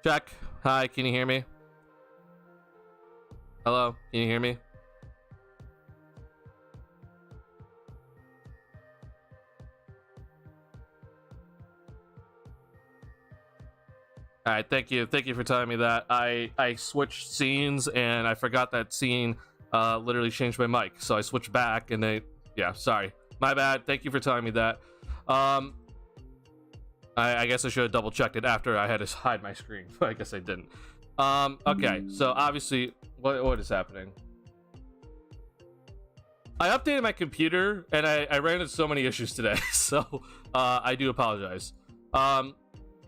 Check. Hi, can you hear me? Hello, can you hear me? All right, thank you for telling me that. I switched scenes and I forgot that scene literally changed my mic, so I switched back and yeah, sorry, my bad. Thank you for telling me that. I guess I should have double checked it after I had to hide my screen, but I guess I didn't. Okay, so obviously what is happening? I updated my computer and I ran into so many issues today, so I do apologize.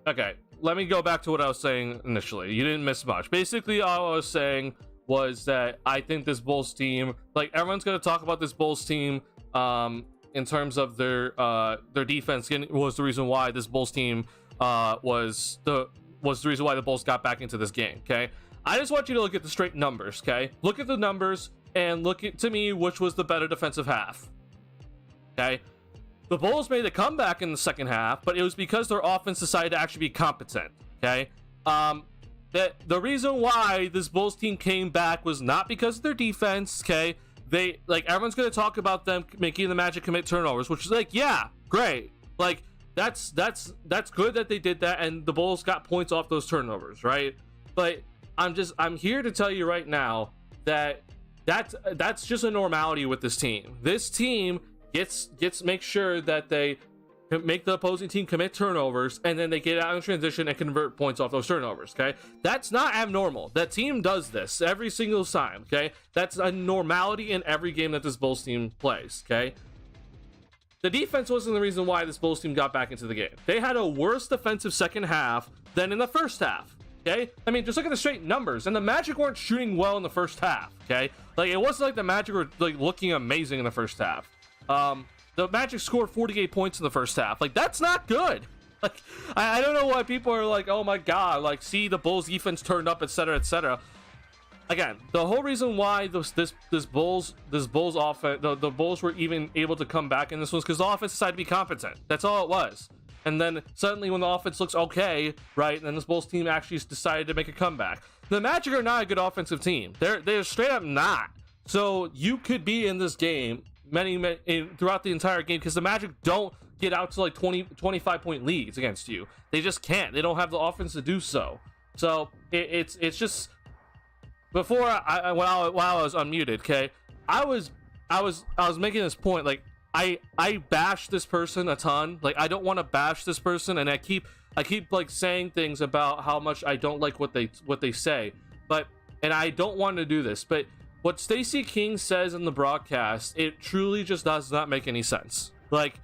Okay, let me go back to what I was saying initially. You didn't miss much. Basically, all I was saying was that I think this Bulls team, like, everyone's going to talk about this Bulls team in terms of their defense was the reason why this Bulls team was the reason why the Bulls got back into this game. Okay, I just want you to look at the straight numbers. Okay, look at the numbers and look at, to me, which was the better defensive half. Okay, the Bulls made a comeback in the second half, but it was because their offense decided to actually be competent. Okay, that the reason why this Bulls team came back was not because of their defense. Okay, they, like, everyone's going to talk about them making the Magic commit turnovers, which is like, yeah, great, like, that's good that they did that and the Bulls got points off those turnovers, right? But I'm here to tell you right now that that's just a normality with this team. This team make sure that they make the opposing team commit turnovers, and then they get out in transition and convert points off those turnovers. Okay, that's not abnormal. That team does this every single time. Okay, that's a normality in every game that this Bulls team plays. Okay, the defense wasn't the reason why this Bulls team got back into the game. They had a worse defensive second half than in the first half. Okay, I mean, just look at the straight numbers, and the Magic weren't shooting well in the first half. Okay, like, it wasn't like the Magic were, like, looking amazing in the first half. The Magic scored 48 points in the first half. Like, that's not good. Like, I don't know why people are like, oh my god, like, see, the Bulls defense turned up, etc., etc. Again, the whole reason why this Bulls offense, the Bulls were even able to come back in this was because the offense decided to be competent. That's all it was. And then suddenly, when the offense looks okay, right, and then this Bulls team actually decided to make a comeback. The Magic are not a good offensive team. They're straight up not. So you could be in this game throughout the entire game, because the Magic don't get out to like 25 point leads against you. They just can't. They don't have the offense to do so. So it's just, before while I was unmuted, okay, I was making this point, like, I bash this person a ton. Like, I don't want to bash this person, and I keep like saying things about how much I don't like what they say, and I don't want to do this, but what Stacey King says in the broadcast, it truly just does not make any sense. Like,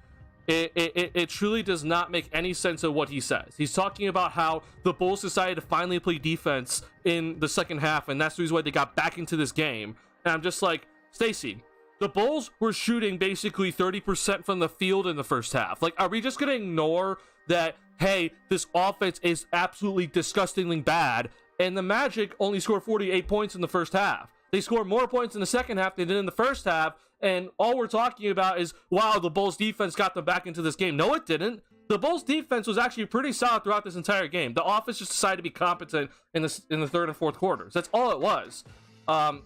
it truly does not make any sense of what he says. He's talking about how the Bulls decided to finally play defense in the second half, and that's the reason why they got back into this game. And I'm just like, Stacey, the Bulls were shooting basically 30% from the field in the first half. Like, are we just going to ignore that, hey, this offense is absolutely disgustingly bad, and the Magic only scored 48 points in the first half? They scored more points in the second half than they did in the first half, and all we're talking about is, wow, the Bulls defense got them back into this game. No, it didn't. The Bulls defense was actually pretty solid throughout this entire game. The offense just decided to be competent in the third and fourth quarters. That's all it was. And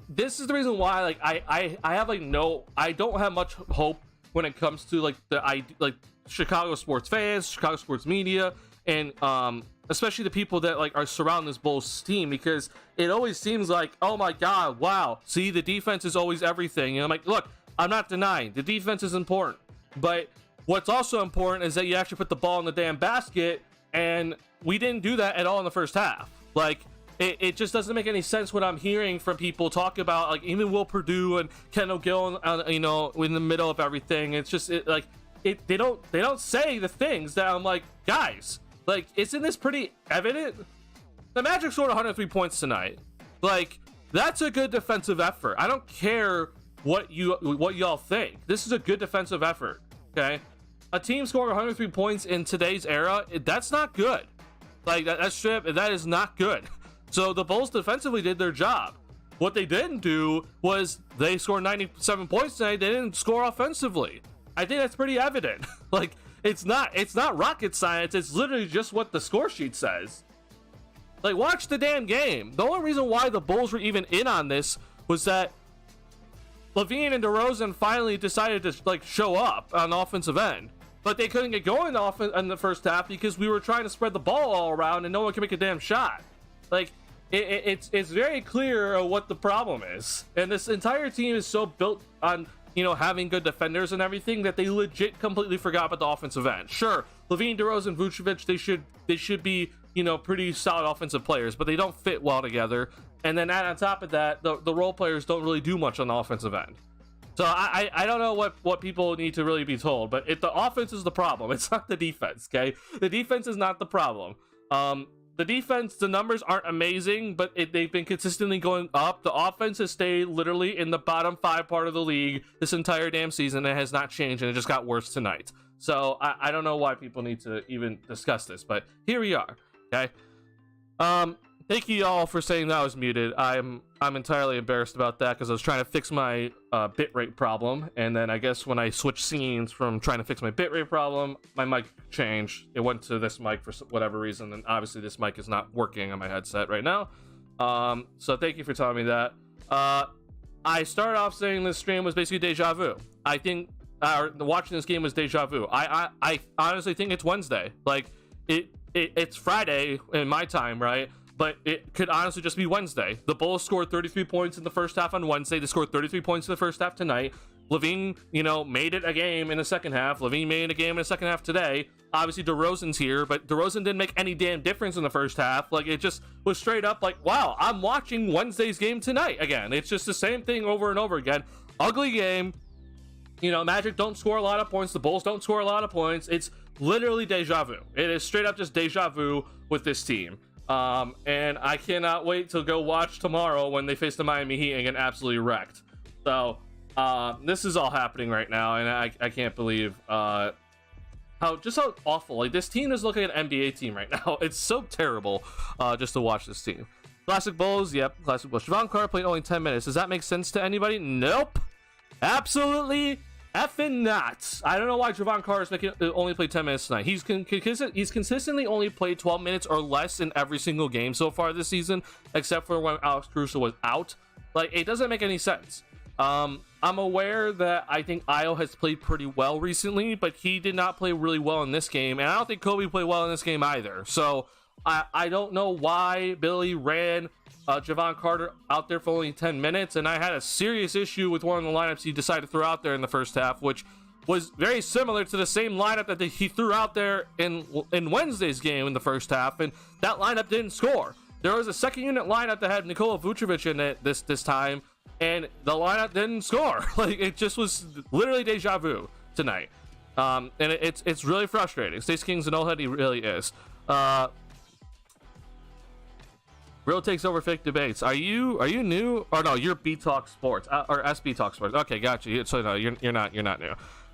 this is the reason why, like, I have, like, I don't have much hope when it comes to, like, Chicago sports fans, Chicago sports media, and especially the people that, like, are surrounding this Bulls team, because it always seems like, oh my god, wow, see, the defense is always everything. And I'm like, look, I'm not denying the defense is important, but what's also important is that you actually put the ball in the damn basket, and we didn't do that at all in the first half. Like, it just doesn't make any sense when I'm hearing from people talk about, like, even Will Perdue and Kendall Gill, you know, in the middle of everything. It's just, they don't say the things that I'm like, guys, like, isn't this pretty evident? The Magic scored 103 points tonight. Like, that's a good defensive effort. I don't care what y'all think. This is a good defensive effort. Okay, a team scoring 103 points in today's era, that's not good. Like, that is not good. So the Bulls defensively did their job. What they didn't do was they scored 97 points tonight. They didn't score offensively. I think that's pretty evident. Like, It's not rocket science. It's literally just what the score sheet says. Like, watch the damn game. The only reason why the Bulls were even in on this was that LaVine and DeRozan finally decided to like show up on the offensive end, but they couldn't get going in the first half because we were trying to spread the ball all around and no one could make a damn shot. Like, it's very clear what the problem is, and this entire team is so built on, you know, having good defenders and everything that they legit completely forgot about the offensive end. Sure, LaVine, DeRozan, Vucevic, they should be, you know, pretty solid offensive players, but they don't fit well together. And then on top of that, the role players don't really do much on the offensive end. So I don't know what people need to really be told, but if the offense is the problem, it's not the defense, okay? The defense is not the problem. The defense, the numbers aren't amazing, but they've been consistently going up. The offense has stayed literally in the bottom 5 part of the league this entire damn season. It has not changed, and it just got worse tonight. So I don't know why people need to even discuss this, but here we are, okay? Thank you all for saying that I was muted. I'm entirely embarrassed about that because I was trying to fix my bitrate problem, and then I guess when I switched scenes from trying to fix my bitrate problem, my mic changed. It went to this mic for whatever reason, and obviously this mic is not working on my headset right now. So thank you for telling me that. I started off saying this stream was basically deja vu. I think watching this game was deja vu. I honestly think it's Wednesday. Like it's Friday in my time, right? But it could honestly just be Wednesday. The Bulls scored 33 points in the first half on Wednesday. They scored 33 points in the first half tonight. LaVine, you know, made it a game in the second half. LaVine made a game in the second half today. Obviously, DeRozan's here, but DeRozan didn't make any damn difference in the first half. Like, it just was straight up like, wow, I'm watching Wednesday's game tonight again. It's just the same thing over and over again. Ugly game. You know, Magic don't score a lot of points. The Bulls don't score a lot of points. It's literally deja vu. It is straight up just deja vu with this team. And I cannot wait to go watch tomorrow when they face the Miami Heat and get absolutely wrecked. So this is all happening right now, and I can't believe how awful. Like, this team is looking like an NBA team right now. It's so terrible just to watch this team. Classic Bulls, yep, classic Bulls. Javon Carter played only 10 minutes. Does that make sense to anybody? Nope. Absolutely effing not. I don't know why Javon Carter's only played 10 minutes tonight. He's consistently only played 12 minutes or less in every single game so far this season, except for when Alex Caruso was out. Like, it doesn't make any sense. I'm aware that I think Io has played pretty well recently, but he did not play really well in this game, and I don't think Kobe played well in this game either. So I don't know why Billy ran Javon Carter out there for only 10 minutes, and I had a serious issue with one of the lineups he decided to throw out there in the first half, which was very similar to the same lineup that he threw out there in Wednesday's game in the first half, and that lineup didn't score. There was a second unit lineup that had Nikola Vucevic in it this time, and the lineup didn't score. Like, it just was literally deja vu tonight, and it's really frustrating. Stacey King's an old head, he really is. Real takes over fake debates. Are you new? Or no, you're B Talk Sports or SB Talk Sports. Okay, gotcha. So no, you're not new.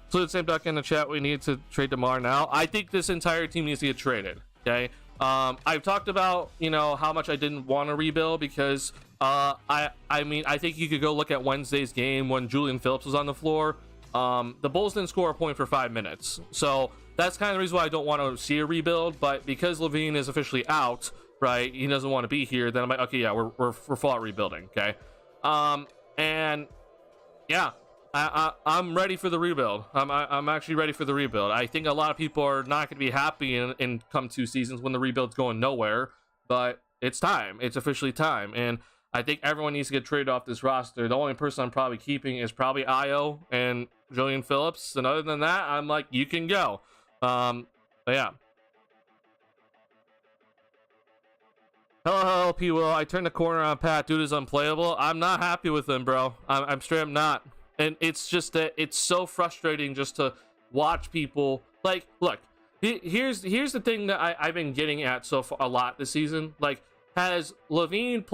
So TheSlamDuncan in the chat. We need to trade DeMar now. I think this entire team needs to get traded. Okay. I've talked about, you know, how much I didn't want to rebuild because I mean, I think you could go look at Wednesday's game when Julian Phillips was on the floor. The Bulls didn't score a point for 5 minutes, so that's kind of the reason why I don't want to see a rebuild. But because LaVine is officially out, right, he doesn't want to be here, then I'm like, okay, yeah, we're full out rebuilding. Okay. And yeah, I'm ready for the rebuild. I'm actually ready for the rebuild. I think a lot of people are not going to be happy in come 2 seasons when the rebuild's going nowhere, but it's time. It's officially time, and I think everyone needs to get traded off this roster. The only person I'm probably keeping is probably Io and Julian Phillips, and other than that, I'm like, you can go. But yeah. Hello, P. Will. I turned the corner on Pat. Dude is unplayable. I'm not happy with him, bro. I'm straight up not. And it's just that it's so frustrating just to watch people. Like, look, here's the thing that I've been getting at so far a lot this season. Like, has LaVine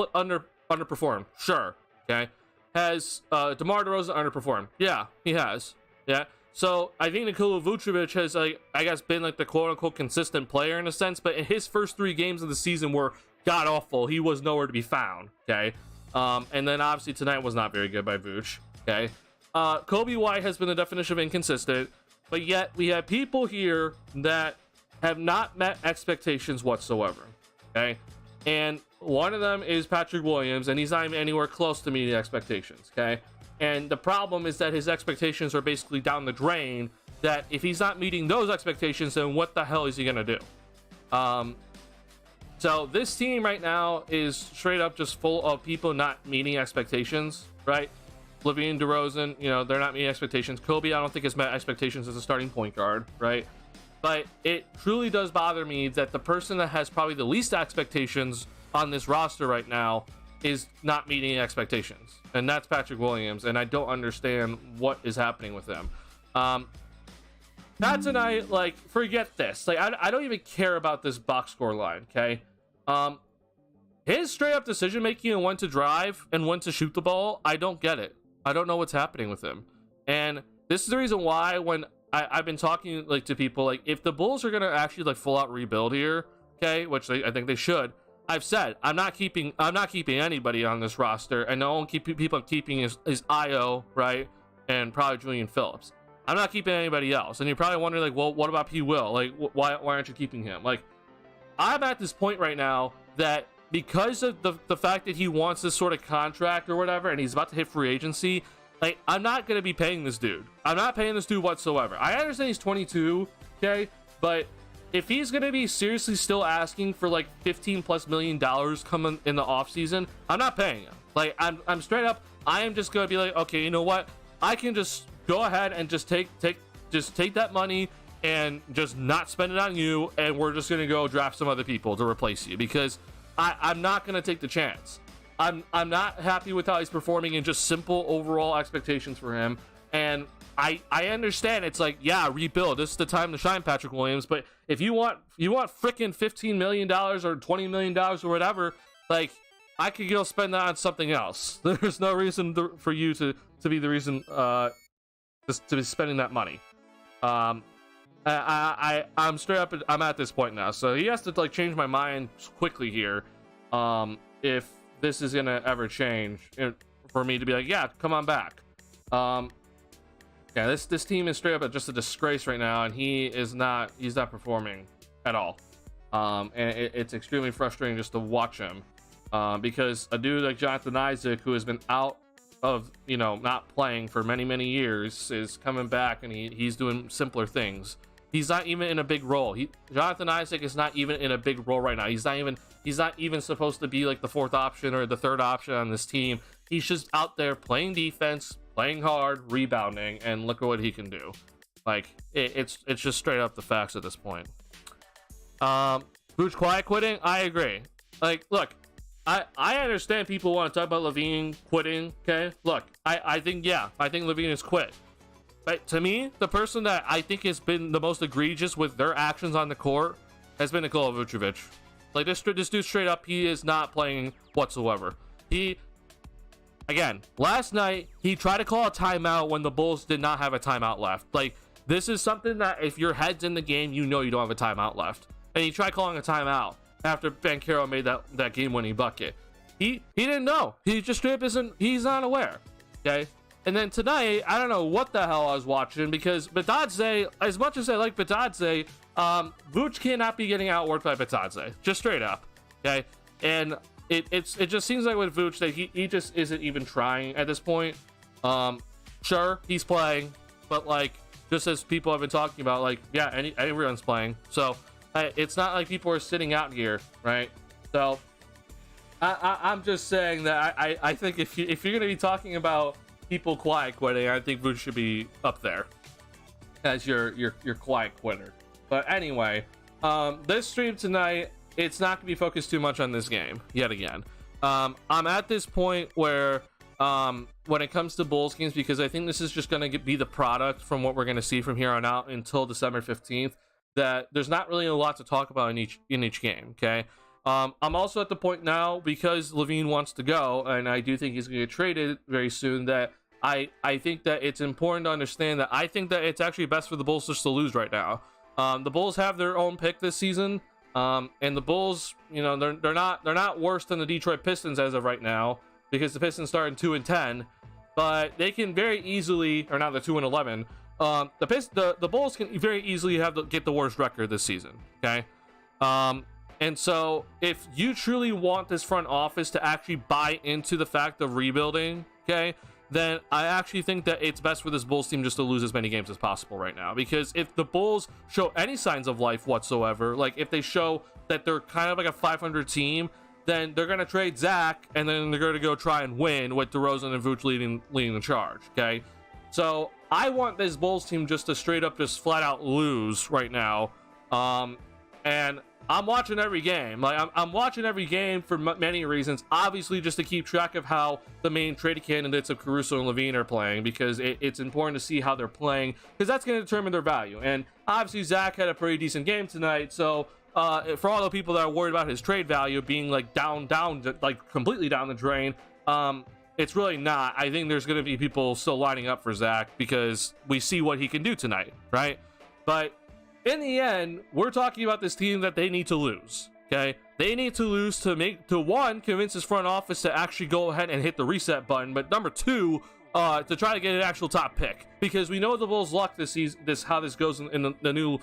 underperformed? Sure. Okay. Has DeMar DeRozan underperformed? Yeah, he has. Yeah. So I think Nikola Vucevic has, like, I guess, been like the quote-unquote consistent player in a sense, but in his first 3 games of the season were god awful. He was nowhere to be found. Okay. And then obviously tonight was not very good by Vooch. Okay. Kobe White has been the definition of inconsistent. but yet we have people here that have not met expectations whatsoever. Okay, and one of them is Patrick Williams, and he's not even anywhere close to meeting expectations. Okay, and the problem is that his expectations are basically down the drain. That if he's not meeting those expectations, then what the hell is he gonna do? So this team right now is straight up just full of people not meeting expectations, right? LaVine, DeRozan, you know, they're not meeting expectations. Kobe, I don't think has met expectations as a starting point guard, right? But it truly does bother me that the person that has probably the least expectations on this roster right now is not meeting expectations, and that's Patrick Williams, and I don't understand what is happening with him. Not tonight, like, forget this. Like, I don't even care about this box score line, okay? His straight up decision making and when to drive and when to shoot the ball, I don't get it. I don't know what's happening with him. And this is the reason why when I've been talking like to people, like, if the Bulls are gonna actually like full out rebuild here, okay, which I think they should, I've said I'm not keeping anybody on this roster, and the only people I'm keeping is Io, right, and probably Julian Phillips. I'm not keeping anybody else. And you're probably wondering, like, well, what about P. Will? Like, why aren't you keeping him? Like, I'm at this point right now that because of the fact that he wants this sort of contract or whatever, and he's about to hit free agency, like, I'm not going to be paying this dude. I'm not paying this dude whatsoever. I understand he's 22, okay? But if he's going to be seriously still asking for, like, $15+ million coming in the offseason, I'm not paying him. Like, I'm straight up, I am just going to be like, okay, you know what? I can just go ahead and just take that money and just not spend it on you, and we're just gonna go draft some other people to replace you, because I'm not gonna take the chance. I'm not happy with how he's performing and just simple overall expectations for him. And I understand it's like, yeah, rebuild. This is the time to shine, Patrick Williams. But if you want freaking $15 million or $20 million or whatever, like, I could go spend that on something else. There's no reason for you to be the reason to be spending that money. I'm straight up, I'm at this point now, so he has to like change my mind quickly here, if this is gonna ever change, for me to be like, yeah, come on back. Yeah, this team is straight up just a disgrace right now, and he's not performing at all. And it's extremely frustrating just to watch him, because a dude like Jonathan Isaac, who has been out of, you know, not playing for many years, is coming back, and he's doing simpler things. He's not even in a big role. Jonathan Isaac is not even in a big role right now. He's not even supposed to be like the fourth option or the third option on this team. He's just out there playing defense, playing hard, rebounding, and look at what he can do. Like, it's just straight up the facts at this point. Vooch quiet quitting, I agree. Like, look, I understand people want to talk about LaVine quitting, okay? Look, I think LaVine has quit. But to me, the person that I think has been the most egregious with their actions on the court has been Nikola Vucevic. Like, this dude straight up, he is not playing whatsoever. Again, last night, he tried to call a timeout when the Bulls did not have a timeout left. Like, this is something that if your head's in the game, you know you don't have a timeout left. And he tried calling a timeout after Banchero made that game-winning bucket. He didn't know. He just straight up he's not aware. Okay? And then tonight, I don't know what the hell I was watching, because Bitadze, as much as I like Bitadze, Vooch cannot be getting outworked by Bitadze. Just straight up. Okay? And it just seems like with Vooch that he just isn't even trying at this point. Sure, he's playing, but like, just as people have been talking about, like, yeah, everyone's playing. So it's not like people are sitting out here, right? So I'm just saying that I think if you're gonna be talking about people quiet quitting, I think Vooch should be up there as your quiet quitter. But anyway, this stream tonight, it's not gonna be focused too much on this game yet again. I'm at this point where when it comes to Bulls games, because I think this is just gonna be the product from what we're gonna see from here on out until December 15th, that there's not really a lot to talk about in each game. Okay. I'm also at the point now, because LaVine wants to go, and I do think he's gonna get traded very soon, that I think that it's important to understand that I think that it's actually best for the Bulls just to lose right now. The Bulls have their own pick this season, and the Bulls, you know, they're not worse than the Detroit Pistons as of right now, because the Pistons started 2-10, but they can very easily, or now they're 2-11. The Bulls can very easily get the worst record this season. Okay, and so if you truly want this front office to actually buy into the fact of rebuilding, okay, then I actually think that it's best for this Bulls team just to lose as many games as possible right now. Because if the Bulls show any signs of life whatsoever, like if they show that they're kind of like a 500 team, then they're going to trade Zach, and then they're going to go try and win with DeRozan and Vooch leading the charge, okay? So I want this Bulls team just to straight up just flat out lose right now. And I'm watching every game. Like I'm watching every game for many reasons. Obviously, just to keep track of how the main trade candidates of Caruso and Levine are playing, because it's important to see how they're playing, because that's going to determine their value. And obviously, Zach had a pretty decent game tonight. So for all the people that are worried about his trade value being like down, like completely down the drain, it's really not. I think there's going to be people still lining up for Zach because we see what he can do tonight, right? But in the end, we're talking about this team that they need to lose, okay? They need to lose to one, convince his front office to actually go ahead and hit the reset button, but number two, to try to get an actual top pick, because we know the Bulls' luck this season, how this goes in the new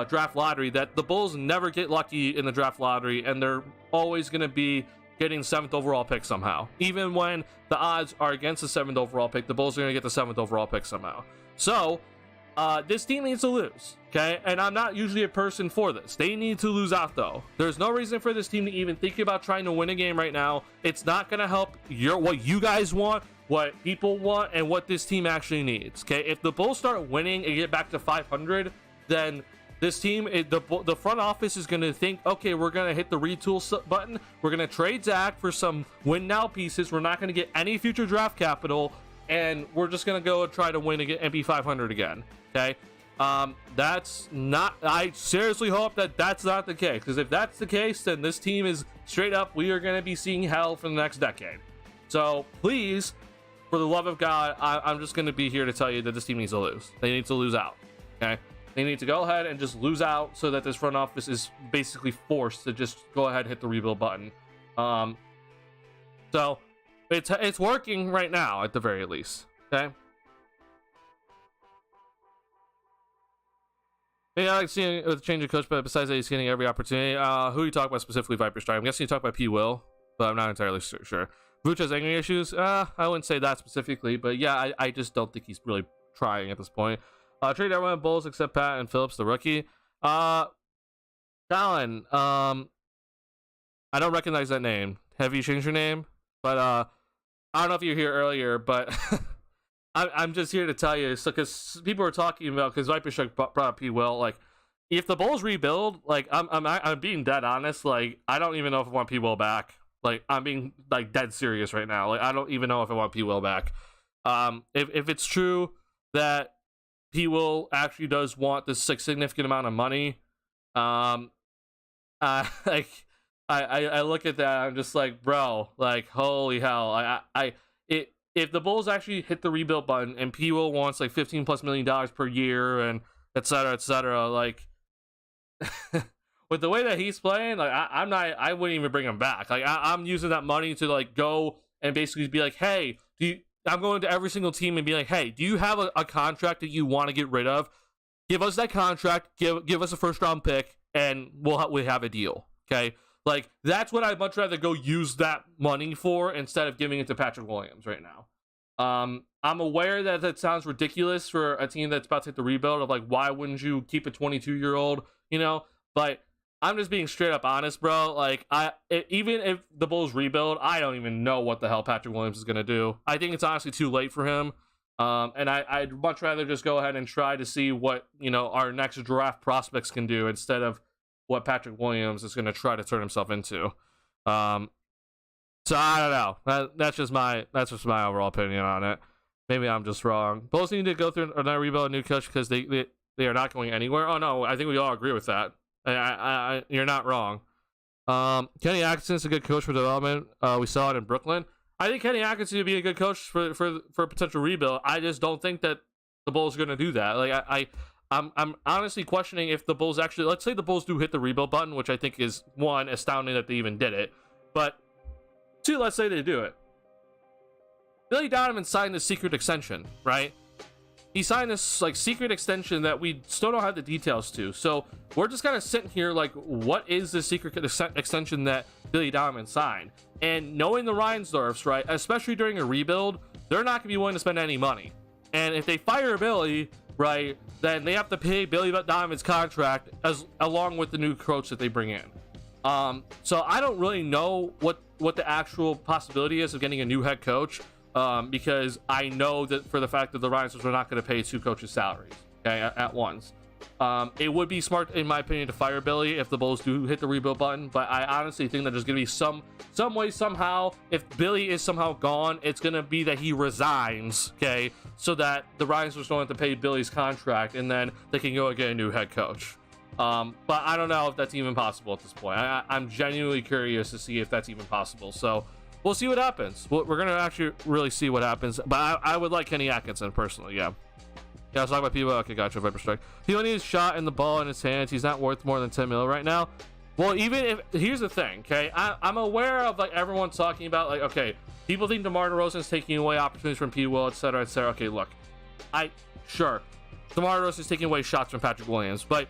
draft lottery, that the Bulls never get lucky in the draft lottery, and they're always going to be getting 7th overall pick somehow. Even when the odds are against the 7th overall pick, the Bulls are going to get the 7th overall pick somehow. So this team needs to lose, okay? And I'm not usually a person for this. They need to lose out, though. There's no reason for this team to even think about trying to win a game right now. It's not going to help what you guys want, what people want, and what this team actually needs, okay? If the Bulls start winning and get back to 500, then this team, the front office is going to think, okay, we're going to hit the retool button. We're going to trade Zach for some win now pieces. We're not going to get any future draft capital, and we're just going to go and try to win again and be 500 again, okay? That's not, I seriously hope that that's not the case, because if that's the case, then this team is straight up, we are going to be seeing hell for the next decade. So please, for the love of God, I'm just going to be here to tell you that this team needs to lose. They need to lose out, okay? They need to go ahead and just lose out so that this front office is basically forced to just go ahead and hit the rebuild button. So it's working right now at the very least, okay? Yeah, I like seeing with change of coach, but besides that, he's getting every opportunity. Who are you talking about specifically, Viper Strike? I'm guessing you talk about P. Will, but I'm not entirely sure. Vooch has anger issues. I wouldn't say that specifically, but yeah, I just don't think he's really trying at this point. Trade everyone Bulls except Pat and Phillips, the rookie. Colin, I don't recognize that name. Have you changed your name? But I don't know if you were here earlier, but I'm just here to tell you, so because people were talking about, because Viper Shark brought up P. Will, like if the Bulls rebuild, like I'm being dead honest, like I don't even know if I want P. Will back. Like I'm being like dead serious right now. Like I don't even know if I want P. Will back. If it's true that P. Will actually does want this significant amount of money, like I look at that, I'm just like, bro, like holy hell. If the Bulls actually hit the rebuild button and P. Will wants like $15+ million per year and et cetera, like with the way that he's playing, like I wouldn't even bring him back. Like I'm using that money to like go and basically be like, hey, I'm going to every single team and be like, hey, do you have a contract that you want to get rid of? Give us that contract, give us a first round pick, and we'll have a deal. Okay, like that's what I'd much rather go use that money for instead of giving it to Patrick Williams right now. I'm aware that sounds ridiculous for a team that's about to hit the rebuild of like, why wouldn't you keep a 22-year-old, you know? But I'm just being straight up honest, bro. Like, even if the Bulls rebuild, I don't even know what the hell Patrick Williams is going to do. I think it's honestly too late for him. And I'd much rather just go ahead and try to see what, you know, our next draft prospects can do instead of what Patrick Williams is going to try to turn himself into. So I don't know. That's just my overall opinion on it. Maybe I'm just wrong. Bulls need to go through another rebuild, a new coach, because they are not going anywhere. Oh no, I think we all agree with that. You're not wrong. Kenny Atkinson's a good coach for development. We saw it in Brooklyn. I think Kenny Atkinson would be a good coach for a potential rebuild. I just don't think that the Bulls are going to do that. Like I'm honestly questioning if the Bulls actually, let's say the Bulls do hit the rebuild button, which I think is one, astounding that they even did it, but two, let's say they do it. Billy Donovan signed a secret extension, right? he signed this like secret extension that we still don't have the details to. So we're just kind of sitting here like, what is the secret extension that Billy Donovan signed? And knowing the Reinsdorfs, right, especially during a rebuild, they're not gonna be willing to spend any money. And if they fire Billy, right, then they have to pay Billy Donovan's contract along with the new coach that they bring in. So I don't really know what the actual possibility is of getting a new head coach, because I know that for the fact that the Reinsdorfs are not going to pay two coaches' salaries, okay, at once. It would be smart, in my opinion, to fire Billy if the Bulls do hit the rebuild button, but I honestly think that there's going to be some way, somehow, if Billy is somehow gone, it's going to be that he resigns, okay, so that the Reinsdorfs don't have to pay Billy's contract, and then they can go and get a new head coach. But I don't know if that's even possible at this point. I'm genuinely curious to see if that's even possible, so we'll see what happens. We're going to actually really see what happens, but I would like Kenny Atkinson, personally, yeah. Yeah, I was talking about people. Okay, gotcha. Viper Strike. He only needs a shot in the ball in his hands. He's not worth more than 10 mil right now. Well, even if, here's the thing, okay, I'm aware of like everyone talking about like, okay, people think DeMar DeRozan is taking away opportunities from P. Will, etc., etc. Okay, look, sure, DeMar DeRozan is taking away shots from Patrick Williams, but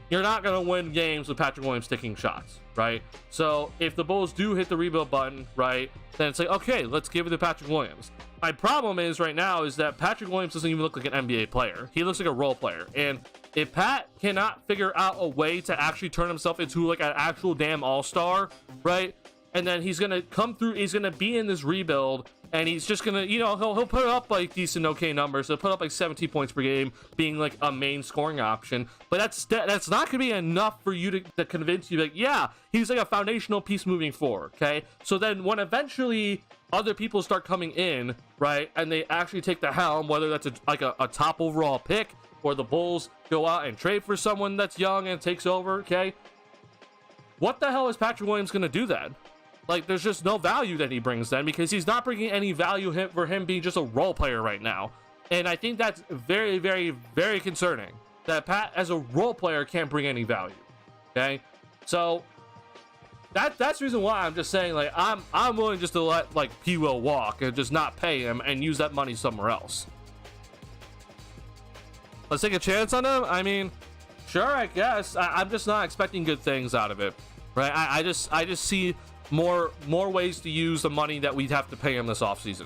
you're not going to win games with Patrick Williams taking shots, right? So if the Bulls do hit the rebuild button, right, then it's like, okay, let's give it to Patrick Williams. My problem is right now is that Patrick Williams doesn't even look like an NBA player. He looks like a role player. And if Pat cannot figure out a way to actually turn himself into like an actual damn all-star, right? And then he's going to come through, he's going to be in this rebuild, and he's just going to, you know, he'll put up like decent, okay numbers. He'll put up like 17 points per game, being like a main scoring option. But that's not going to be enough for you to convince you, like, yeah, he's like a foundational piece moving forward, okay? So then when eventually other people start coming in, right, and they actually take the helm, whether that's a top overall pick, or the Bulls go out and trade for someone that's young and takes over, okay? What the hell is Patrick Williams going to do then? Like, there's just no value that he brings then, because he's not bringing any value for him being just a role player right now. And I think that's very, very, very concerning, that Pat, as a role player, can't bring any value, okay? So that's the reason why I'm just saying, like, I'm willing just to let, like, P. Will walk and just not pay him and use that money somewhere else. Let's take a chance on him. I mean, sure, I guess. I'm just not expecting good things out of it, right? I just see more ways to use the money that we'd have to pay him this offseason,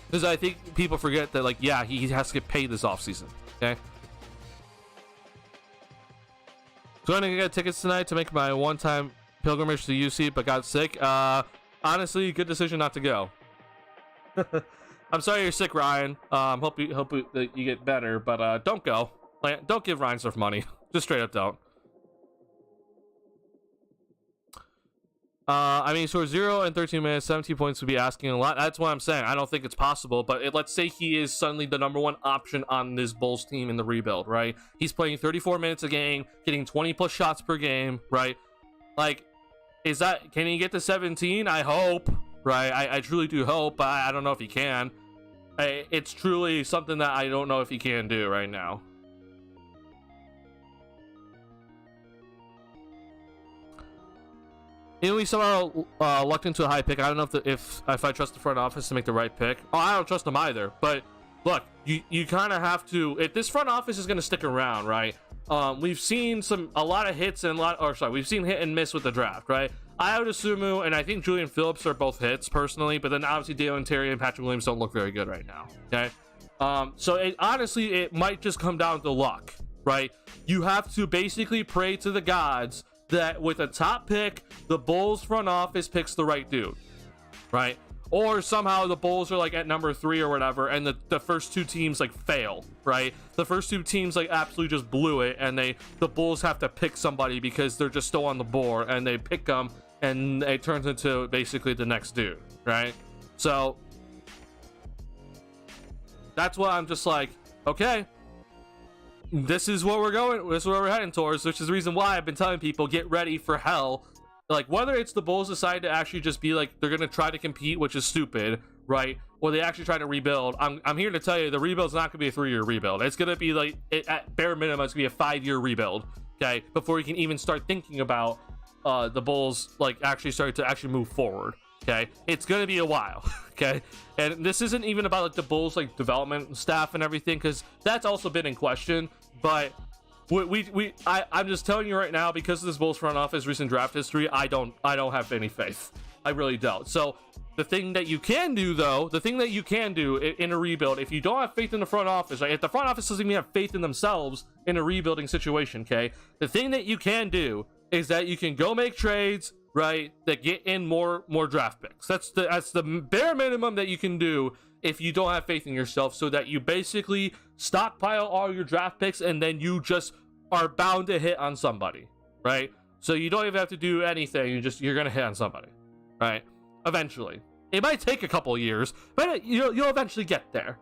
because I think people forget that, like, yeah, he has to get paid this offseason, okay? So I'm gonna get tickets tonight to make my one-time pilgrimage to UC, but got sick. Honestly, good decision not to go. I'm sorry you're sick, Ryan. Hope you get better, but don't go. Like, don't give Reinsdorf money. Just straight up don't. I mean, so 0 and 13 minutes, 17 points would be asking a lot. That's what I'm saying. I don't think it's possible, but let's say he is suddenly the #1 option on this Bulls team in the rebuild, right? He's playing 34 minutes a game, getting 20 plus shots per game, right? Like, can he get to 17? I hope, right? I truly do hope, but I don't know if he can. It's truly something that I don't know if he can do right now. We somehow lucked into a high pick. I don't know if I trust the front office to make the right pick. Oh, I don't trust them either. But look, you kind of have to. If this front office is going to stick around, right? We've seen a lot of hits and we've seen hit and miss with the draft, right? Ayo Dosunmu and I think Julian Phillips are both hits personally, but then obviously Dalen Terry and Patrick Williams don't look very good right now. Okay, so honestly, it might just come down to luck, right? You have to basically pray to the gods that with a top pick, the Bulls front office picks the right dude, right? Or somehow the Bulls are like at number 3 or whatever, and the first two teams like fail, right? The first two teams like absolutely just blew it, and the Bulls have to pick somebody because they're just still on the board, and they pick them, and it turns into basically the next dude, right? So that's why I'm just like, okay, this is what we're going, this is where we're heading towards, which is the reason why I've been telling people, get ready for hell. Like, whether it's the Bulls decide to actually just be like, they're gonna try to compete, which is stupid, right? Or they actually try to rebuild. I'm here to tell you, the rebuild's not gonna be a 3-year rebuild. It's gonna be like, at bare minimum, it's gonna be a 5-year rebuild, okay? Before you can even start thinking about the Bulls like actually starting to actually move forward, Okay, it's gonna be a while. Okay, and this isn't even about like the Bulls like development staff and everything, because that's also been in question. But I'm just telling you right now, because of this Bulls front office recent draft history, I don't have any faith. I really don't. So the thing that you can do, though, in a rebuild, if you don't have faith in the front office, like if the front office doesn't even have faith in themselves in a rebuilding situation, okay, the thing that you can do is that you can go make trades, right, that get in more draft picks. That's the bare minimum that you can do if you don't have faith in yourself, so that you basically stockpile all your draft picks and then you just are bound to hit on somebody, right? So you don't even have to do anything. You're gonna hit on somebody, right? Eventually. It might take a couple years, but you'll eventually get there,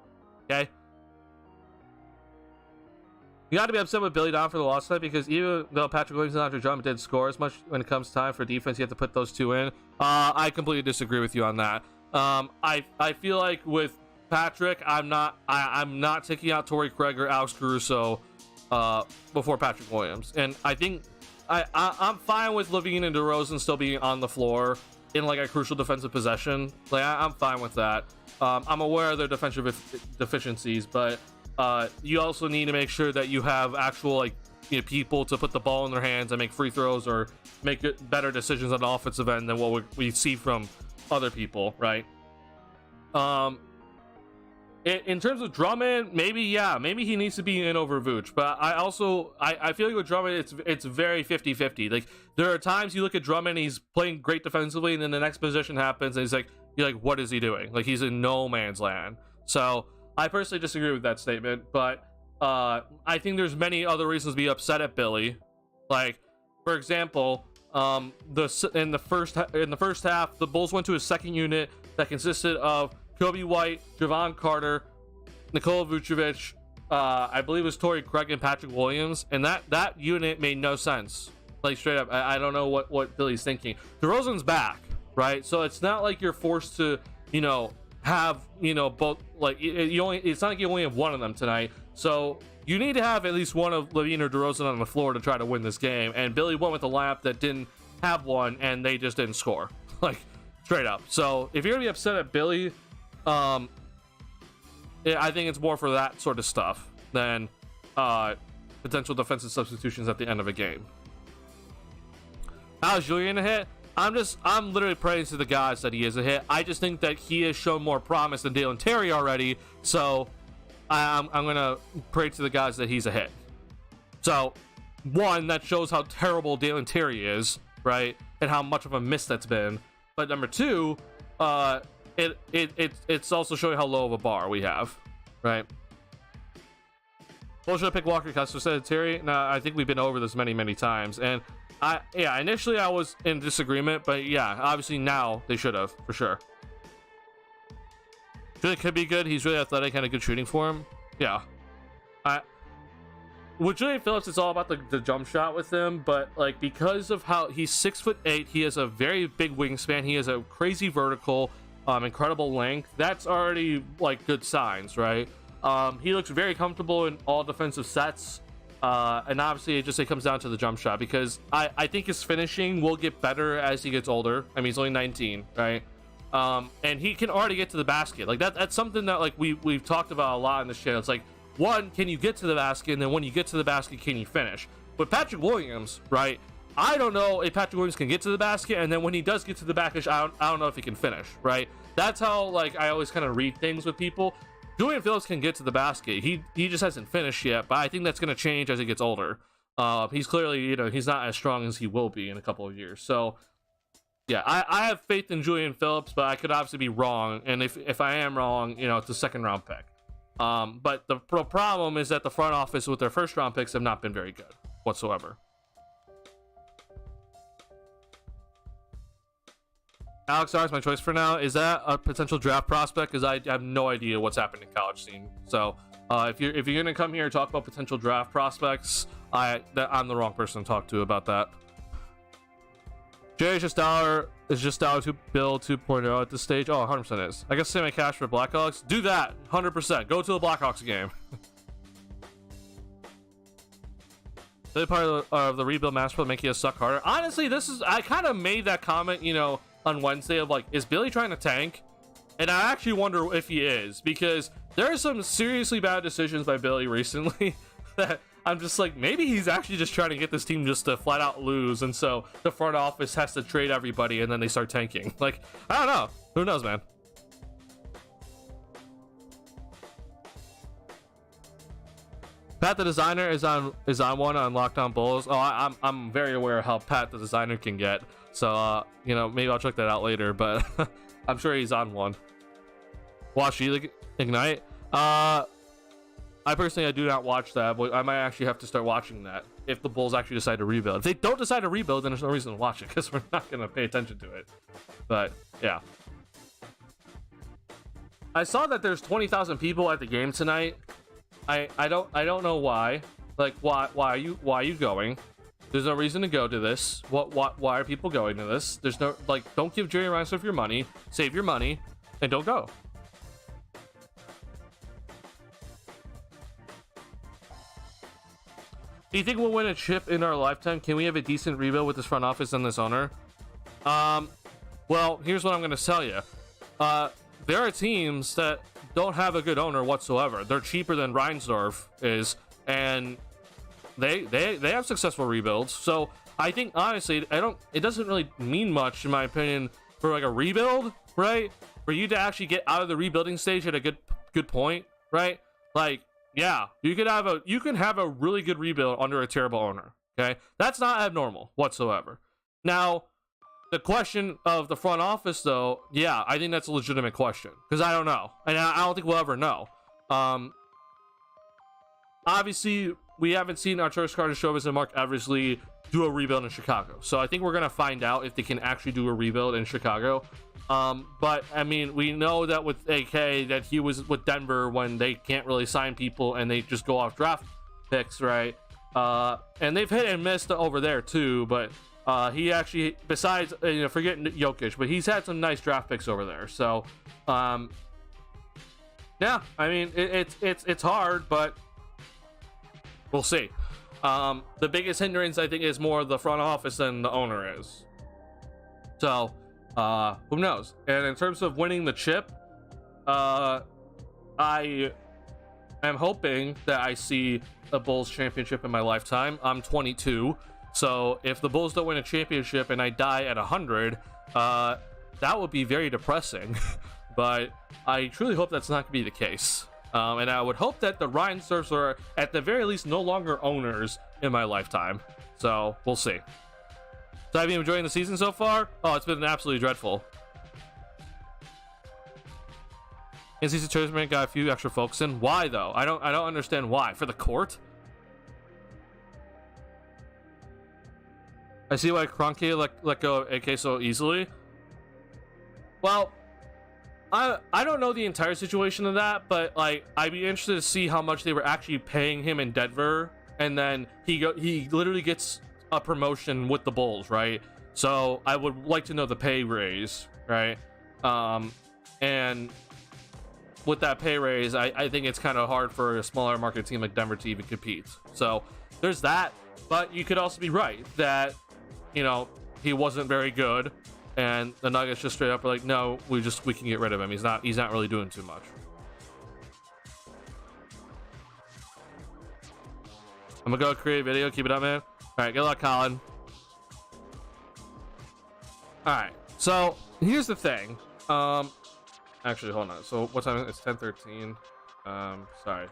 okay? You got to be upset with Billy Down for the loss tonight, because even though Patrick Williams and Andre Drummond did score as much, when it comes time for defense, you have to put those two in. I completely disagree with you on that. I feel like with Patrick, I'm not taking out Torrey Craig or Alex Caruso before Patrick Williams, and I think I'm fine with Levine and DeRozan still being on the floor in like a crucial defensive possession. Like I'm fine with that. I'm aware of their defensive deficiencies, but you also need to make sure that you have actual people to put the ball in their hands and make free throws or make better decisions on the offensive end than what we see from other people, right? In terms of Drummond, maybe he needs to be in over Vooch, but I feel like with Drummond it's very 50-50. Like there are times you look at Drummond, he's playing great defensively, and then the next position happens and you're like, what is he doing? Like he's in no man's land. So I personally disagree with that statement, but I think there's many other reasons to be upset at Billy. Like for example, in the first half, the Bulls went to a second unit that consisted of Kobe White, Javon Carter, Nikola Vucevic, I believe it was Torrey Craig and Patrick Williams, and that unit made no sense. Like straight up, I don't know what Billy's thinking. DeRozan's back, right? So it's not like you're forced to, have both. Like it's not like you only have one of them tonight. So you need to have at least one of Levine or DeRozan on the floor to try to win this game. And Billy went with a lineup that didn't have one, and they just didn't score. Like straight up. So if you're gonna be upset at Billy, I think it's more for that sort of stuff than potential defensive substitutions at the end of a game. How's Julian a hit? I'm literally praying to the gods that he is a hit. I just think that he has shown more promise than Dalen Terry already, so I'm gonna pray to the gods that he's a hit. So one, that shows how terrible Dalen Terry is, right, and how much of a miss that's been. But number two, it's also showing how low of a bar we have, right? Well, should I pick Walker Kessler instead of Terry? No, I think we've been over this many times, and initially I was in disagreement, but yeah, obviously now they should have, for sure. Really could be good. He's really athletic and a good shooting for him. Yeah. With Julian Phillips, it's all about the jump shot with him, but like because of how he's 6'8", he has a very big wingspan, he has a crazy vertical, incredible length. That's already like good signs, right? He looks very comfortable in all defensive sets. And obviously it comes down to the jump shot, because I think his finishing will get better as he gets older. I mean, he's only 19, right? And he can already get to the basket. Like that's something that like we've talked about a lot in this channel. It's like, one, can you get to the basket? And then when you get to the basket, can you finish? With Patrick Williams, right? I don't know if Patrick Williams can get to the basket, and then when he does get to the basket, I don't know if he can finish, right? That's how like I always kind of read things with people. Julian Phillips can get to the basket. He just hasn't finished yet, but I think that's going to change as he gets older. He's clearly, he's not as strong as he will be in a couple of years. So, yeah, I have faith in Julian Phillips, but I could obviously be wrong. And if I am wrong, it's a second-round pick. But the problem is that the front office with their first-round picks have not been very good whatsoever. Alex R is my choice for now. Is that a potential draft prospect? Because I have no idea what's happened in college scene. So if you're gonna come here and talk about potential draft prospects, I'm the wrong person to talk to about that. Jerry is just dollar to build 2.0 at this stage. Oh, 100% is. I guess save my cash for Blackhawks. Do that 100%. Go to the Blackhawks game. The part of the rebuild master plan making us suck harder. Honestly, I kind of made that comment, on Wednesday of like, is Billy trying to tank? And I actually wonder if he is, because there are some seriously bad decisions by Billy recently that I'm just like, maybe he's actually just trying to get this team just to flat out lose, and so the front office has to trade everybody and then they start tanking. Like, I don't know. Who knows, man? Pat the Designer is on one on Locked On Bulls. Oh, I'm very aware of how Pat the Designer can get. So you know, maybe I'll check that out later, but I'm sure he's on one. Watch Sheila Ignite. I personally, I do not watch that, but I might actually have to start watching that if the Bulls actually decide to rebuild. If they don't decide to rebuild, then there's no reason to watch it, because we're not going to pay attention to it. But yeah, I saw that there's 20,000 people at the game tonight. I don't know why. Like, why are you going? There's no reason to go to this. Why are people going to this? There's no, like, don't give Jerry Reinsdorf your money. Save your money and don't go. Do you think we'll win a chip in our lifetime? Can we have a decent rebuild with this front office and this owner? Well, here's what I'm going to tell you. There are teams that don't have a good owner whatsoever. They're cheaper than Reinsdorf is, and they have successful rebuilds. So I think, honestly, it doesn't really mean much, in my opinion, for like a rebuild, right? For you to actually get out of the rebuilding stage at a good point, right? Like, yeah, you can have a really good rebuild under a terrible owner. Okay, that's not abnormal whatsoever. Now, the question of the front office, though, yeah, I think that's a legitimate question, because I don't know, and I don't think we'll ever know. Obviously, we haven't seen Arturas Karnisovas and Mark Eversley do a rebuild in Chicago, so I think we're gonna find out if they can actually do a rebuild in Chicago. But I mean, we know that with AK that he was with Denver when they can't really sign people and they just go off draft picks, right? And they've hit and missed over there too, but he actually, besides, you know, forget Jokic, but he's had some nice draft picks over there. So yeah, I mean, it's hard, but we'll see. The biggest hindrance, I think, is more the front office than the owner is. So who knows? And in terms of winning the chip, I am hoping that I see a Bulls championship in my lifetime. I'm 22, so if the Bulls don't win a championship and I die at 100, that would be very depressing. But I truly hope that's not gonna be the case. And I would hope that the Reinsdorfs are at the very least no longer owners in my lifetime. So we'll see. So have you enjoying the season so far? Oh, it's been absolutely dreadful. In-season tournament got a few extra folks in. Why though? I don't understand why. For the court? I see why Kroenke let go of AK so easily. Well, I don't know the entire situation of that, but like, I'd be interested to see how much they were actually paying him in Denver, and then he literally gets a promotion with the Bulls, right? So I would like to know the pay raise, right? And with that pay raise, I think it's kind of hard for a smaller market team like Denver to even compete. So there's that, but you could also be right that, you know, he wasn't very good, and the Nuggets just straight up are like, no, we can get rid of him. He's not really doing too much. I'm gonna go create a video. Keep it up, man. All right, good luck, Colin. All right, so here's the thing. Actually, hold on. So what time is it? It's 10:13. Sorry.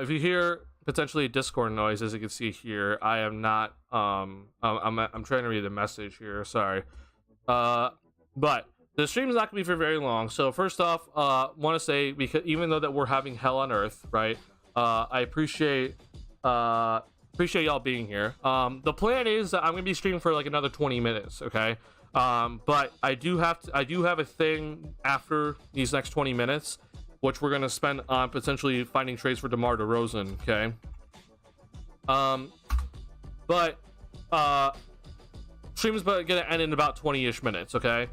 If you hear potentially Discord noise, as you can see here, I am not. I'm trying to read the message here. Sorry. But the stream is not gonna be for very long. So first off, want to say, because even though that we're having hell on earth, right? I appreciate y'all being here. The plan is that I'm gonna be streaming for like another 20 minutes, okay? But I do have a thing after these next 20 minutes, which we're gonna spend on potentially finding trades for DeMar DeRozan, okay? But stream is gonna end in about 20-ish minutes, okay?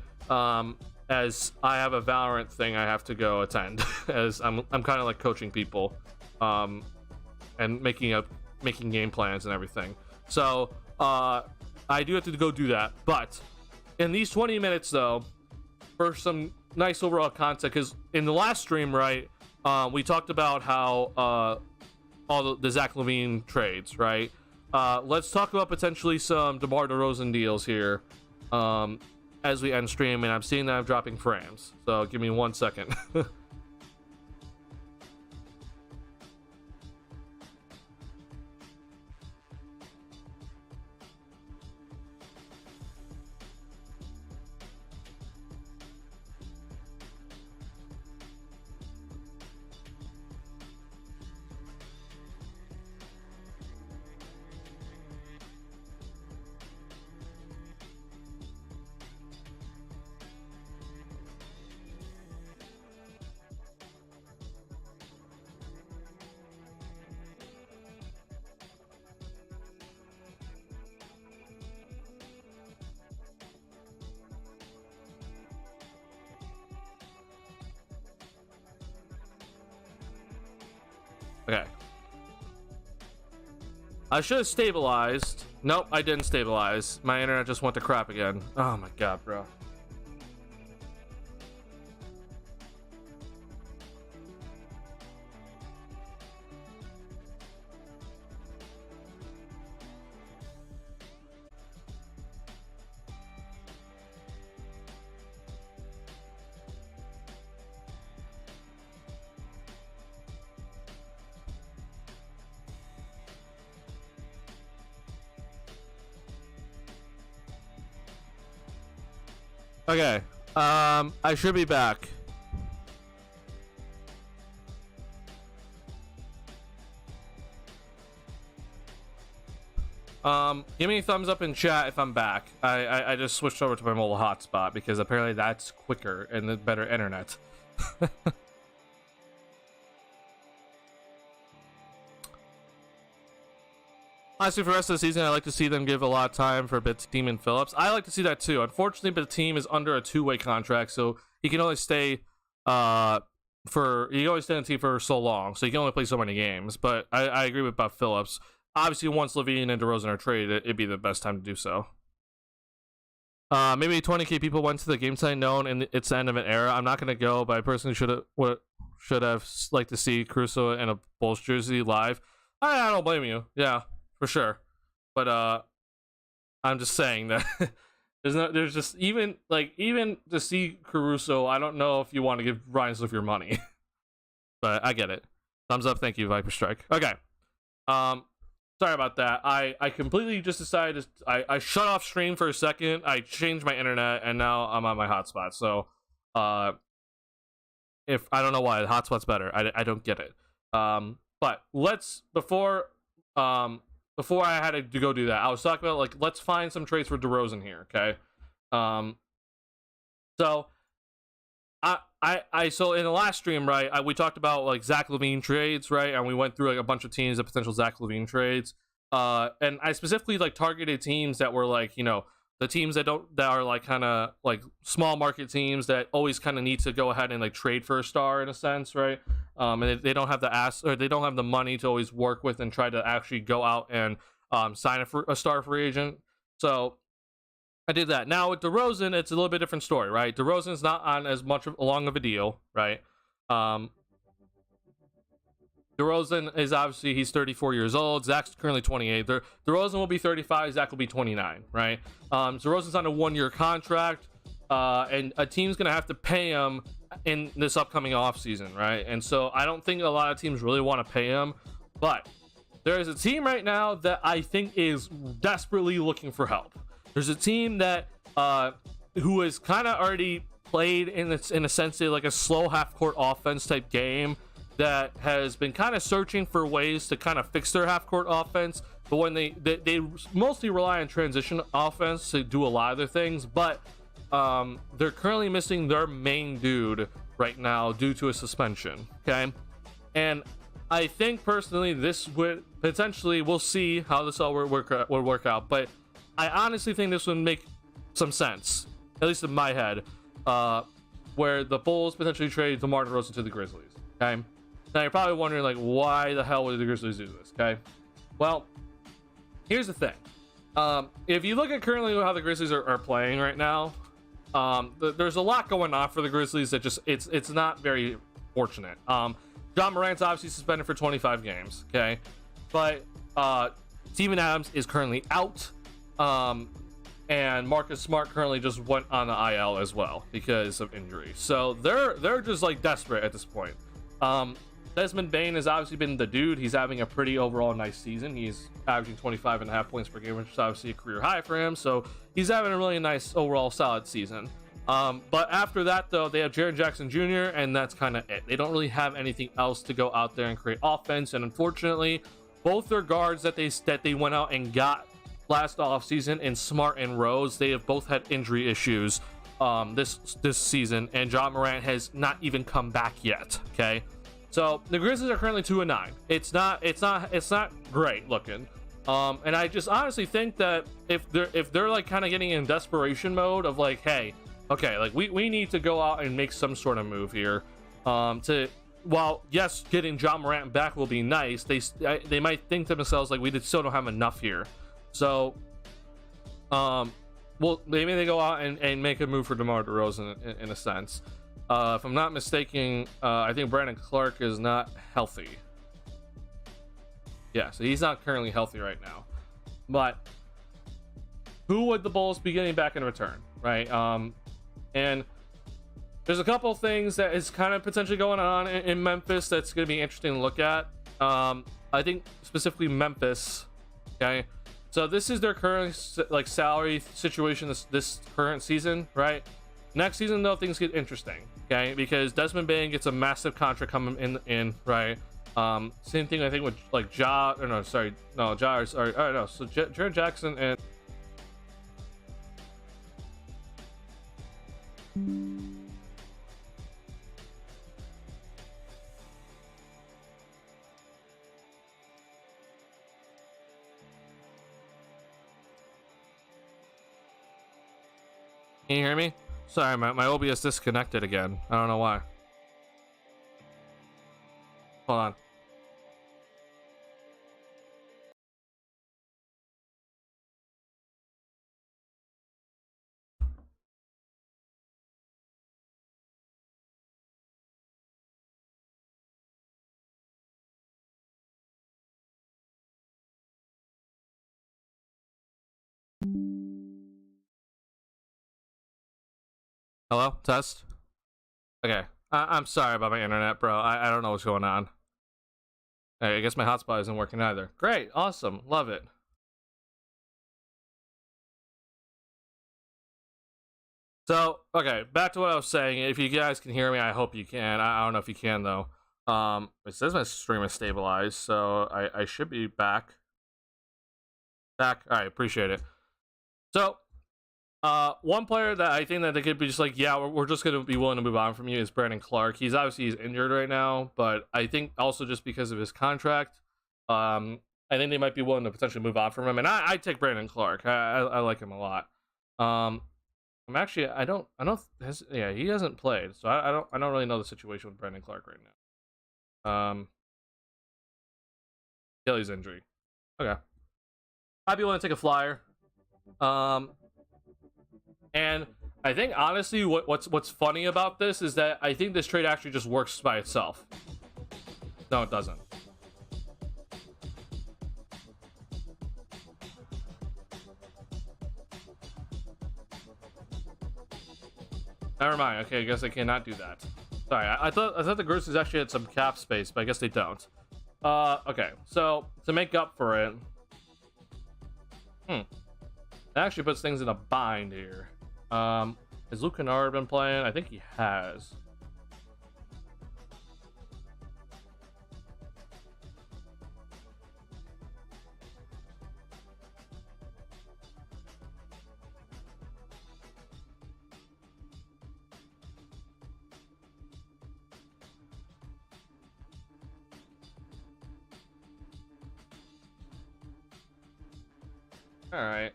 As I have a Valorant thing I have to go attend, as I'm kind of like coaching people, and making game plans and everything. So I do have to go do that. But in these 20 minutes, though, for some nice overall content, because in the last stream, right, we talked about how all the Zach LaVine trades, right? Let's talk about potentially some DeMar DeRozan deals here as we end stream, and I'm seeing that I'm dropping frames, so give me 1 second. Okay. I should have stabilized. Nope, I didn't stabilize. My internet just went to crap again. Oh my god, bro. Okay, I should be back. Give me a thumbs up in chat if I'm back. I just switched over to my mobile hotspot because apparently that's quicker and the better internet. Honestly, for the rest of the season, I like to see them give a lot of time for Team and Phillips. I like to see that too. Unfortunately, Team is under a 2-way contract, so he can only stay on the team for so long, so he can only play so many games. But I agree with Bob Phillips. Obviously, once LaVine and DeRozan are traded, it'd be the best time to do so. Maybe 20k people went to the game site known, and it's the end of an era. I'm not gonna go, but I personally should have liked to see Caruso in a Bulls jersey live. I don't blame you. Yeah. For sure, but I'm just saying that there's just even to see Caruso, I don't know if you want to give Ryan Swift your money, but I get it. Thumbs up, thank you, Viper Strike. Okay, sorry about that. I completely just decided I shut off stream for a second. I changed my internet, and now I'm on my hotspot. So, if I don't know why the hotspot's better, I don't get it. But before I had to go do that, I was talking about let's find some trades for DeRozan here, okay? So so in the last stream, right, we talked about Zach LaVine trades, right? And we went through a bunch of teams of potential Zach LaVine trades. And I specifically targeted teams that were the teams that are kind of small market teams that always kind of need to go ahead and trade for a star in a sense, right? And they don't have they don't have the money to always work with and try to actually go out and sign a star free agent. So I did that. Now with DeRozan, it's a little bit different story, right? DeRozan's not on as much long of a deal, right? DeRozan is obviously, he's 34 years old. Zach's currently 28. DeRozan will be 35. Zach will be 29, right? DeRozan's on a 1-year contract, and a team's going to have to pay him in this upcoming offseason, right? And so I don't think a lot of teams really want to pay him, but there is a team right now that I think is desperately looking for help. There's a team that who has kind of already played in a sense a slow half-court offense type game, that has been kind of searching for ways to kind of fix their half-court offense, but when they mostly rely on transition offense to do a lot of their things, but they're currently missing their main dude right now due to a suspension, okay? And I think personally this would potentially, we'll see how this all would work out, but I honestly think this would make some sense, at least in my head, where the Bulls potentially trade DeMar DeRozan to the Grizzlies, okay? Now you're probably wondering why the hell would the Grizzlies do this, okay? Well, here's the thing. If you look at currently how the Grizzlies are playing right now, there's a lot going on for the Grizzlies that just it's not very fortunate. John Morant's obviously suspended for 25 games, okay, but Steven Adams is currently out, and Marcus Smart currently just went on the IL as well because of injury. So they're just like desperate at this point. Desmond Bane has obviously been the dude. He's having a pretty overall nice season. He's averaging 25.5 points per game, which is obviously a career high for him. So he's having a really nice overall solid season. But after that, though, they have Jaren Jackson Jr., and that's kind of it. They don't really have anything else to go out there and create offense. And unfortunately, both their guards that they went out and got last offseason in Smart and Rose, they have both had injury issues this season, and John Morant has not even come back yet. Okay. So the Grizzlies are currently 2-9. It's not great looking. And I just honestly think that if they're like kind of getting in desperation mode of like, hey, okay, like we need to go out and make some sort of move here. While yes, getting John Morant back will be nice, they might think to themselves like we still don't have enough here. So well, maybe they go out and make a move for DeMar DeRozan in a sense. If I'm not mistaken, I think Brandon Clark is not healthy. Yeah, so he's not currently healthy right now. But who would the Bulls be getting back in return, right? And there's a couple things that is kind of potentially going on in Memphis that's going to be interesting to look at. I think specifically Memphis. Okay, so this is their current like salary situation this current season, right? Next season though, things get interesting, okay? Because Desmond Bane gets a massive contract coming in, right? Same thing I think with like Ja, or no, sorry, no, Ja, sorry, I don't know. So Jaren Jackson and can you hear me? Sorry, my OBS disconnected again. I don't know why. Hold on. Hello? Test? Okay. I'm sorry about my internet, bro. I don't know what's going on. Hey, I guess my hotspot isn't working either. Great. Awesome. Love it. So, okay. Back to what I was saying. If you guys can hear me, I hope you can. I don't know if you can, though. It says my stream is stabilized, so I should be back. All right. Appreciate it. So, one player that I think that they could be just like, yeah, we're just gonna be willing to move on from you is Brandon Clark. He's injured right now, but I think also just because of his contract, I think they might be willing to potentially move on from him. And I take Brandon Clark. I like him a lot. I'm actually yeah, he hasn't played, so I don't really know the situation with Brandon Clark right now. Achilles injury. Okay, I'd be willing to take a flyer. And I think honestly, what's funny about this is that I think this trade actually just works by itself. No, it doesn't. Never mind. Okay, I guess I cannot do that. Sorry, I thought the Grizzlies actually had some cap space, but I guess they don't. Okay, so to make up for it, that actually puts things in a bind here. Has Luke Kennard been playing? I think he has. All right,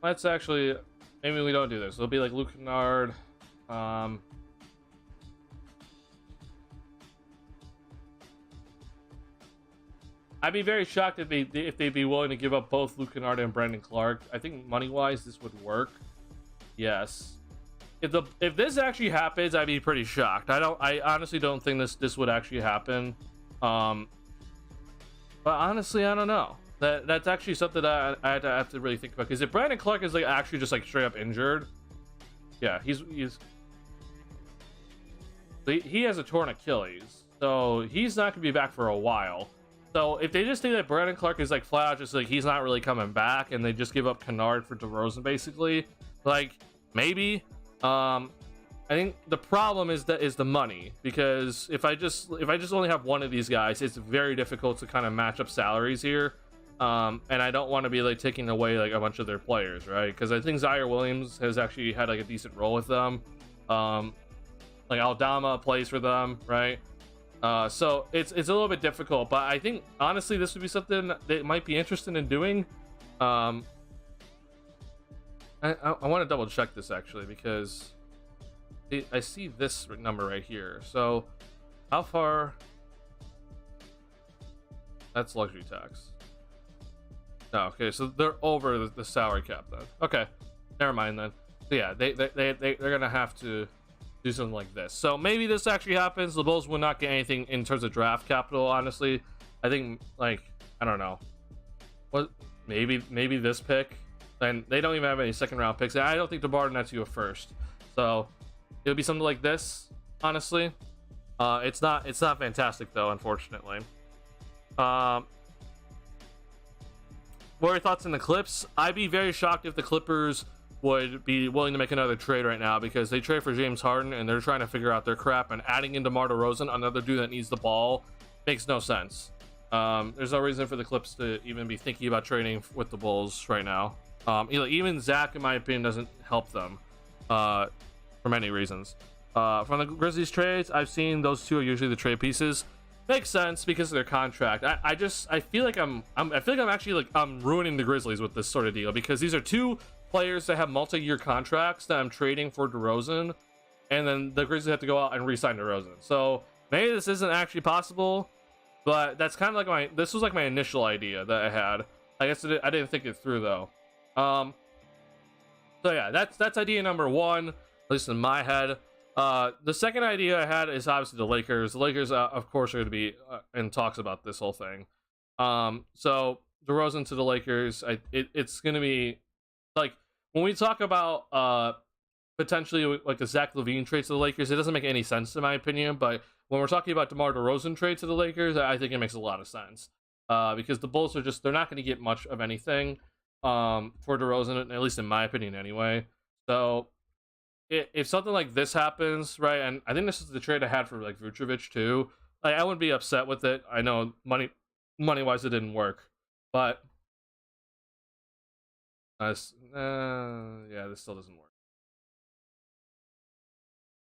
let's actually. Maybe we don't do this. It'll be like Luke Kennard. I'd be very shocked if they'd be willing to give up both Luke Kennard and Brandon Clark. I think money wise this would work. Yes. If this actually happens, I'd be pretty shocked. I honestly don't think this would actually happen. But honestly, I don't know. That's actually something that I have to really think about. Because if Brandon Clark is like actually just like straight up injured, yeah, he has a torn Achilles, so he's not gonna be back for a while. So if they just think that Brandon Clark is like flat out just like he's not really coming back, and they just give up Kennard for DeRozan basically, like maybe. I think the problem is the money, because if I just only have one of these guys, it's very difficult to kind of match up salaries here. And I don't want to be like taking away like a bunch of their players, right? Because I think Zaire Williams has actually had like a decent role with them. Like Aldama plays for them, right? So it's a little bit difficult, but I think honestly this would be something they might be interested in doing. I want to double check this actually, because I see this number right here. So how far? That's luxury tax. No, okay, so they're over the salary cap then. Okay, never mind then. So yeah, they're gonna have to do something like this. So maybe this actually happens. The Bulls will not get anything in terms of draft capital, honestly. I think, like, I don't know, what, maybe this pick, and they don't even have any second round picks, and I don't think DeMar nets you a first, so it'll be something like this, honestly. It's not fantastic though, unfortunately. What are your thoughts on the Clips? I'd be very shocked if the Clippers would be willing to make another trade right now, because they trade for James Harden and they're trying to figure out their crap, and adding in DeMar DeRozan, another dude that needs the ball, makes no sense. There's no reason for the Clips to even be thinking about trading with the Bulls right now. Even Zach, in my opinion, doesn't help them for many reasons. From the Grizzlies trades, I've seen those two are usually the trade pieces. Makes sense because of their contract. I feel like I'm actually like I'm ruining the Grizzlies with this sort of deal, because these are two players that have multi-year contracts that I'm trading for DeRozan, and then the Grizzlies have to go out and re-sign DeRozan. So maybe this isn't actually possible, but that's kind of like this was like my initial idea that I had. I guess I didn't think it through though. So yeah, that's idea number one, at least in my head. The second idea I had is obviously the Lakers. The Lakers, of course, are going to be in talks about this whole thing. So DeRozan to the Lakers, it's going to be like when we talk about potentially like a Zach LaVine trade to the Lakers, it doesn't make any sense in my opinion. But when we're talking about DeMar DeRozan trade to the Lakers, I think it makes a lot of sense, because the Bulls they're not going to get much of anything for DeRozan, at least in my opinion, anyway. So if something like this happens, right, and I think this is the trade I had for like Vucevic too, like I wouldn't be upset with it. I know money wise it didn't work, but yeah, this still doesn't work.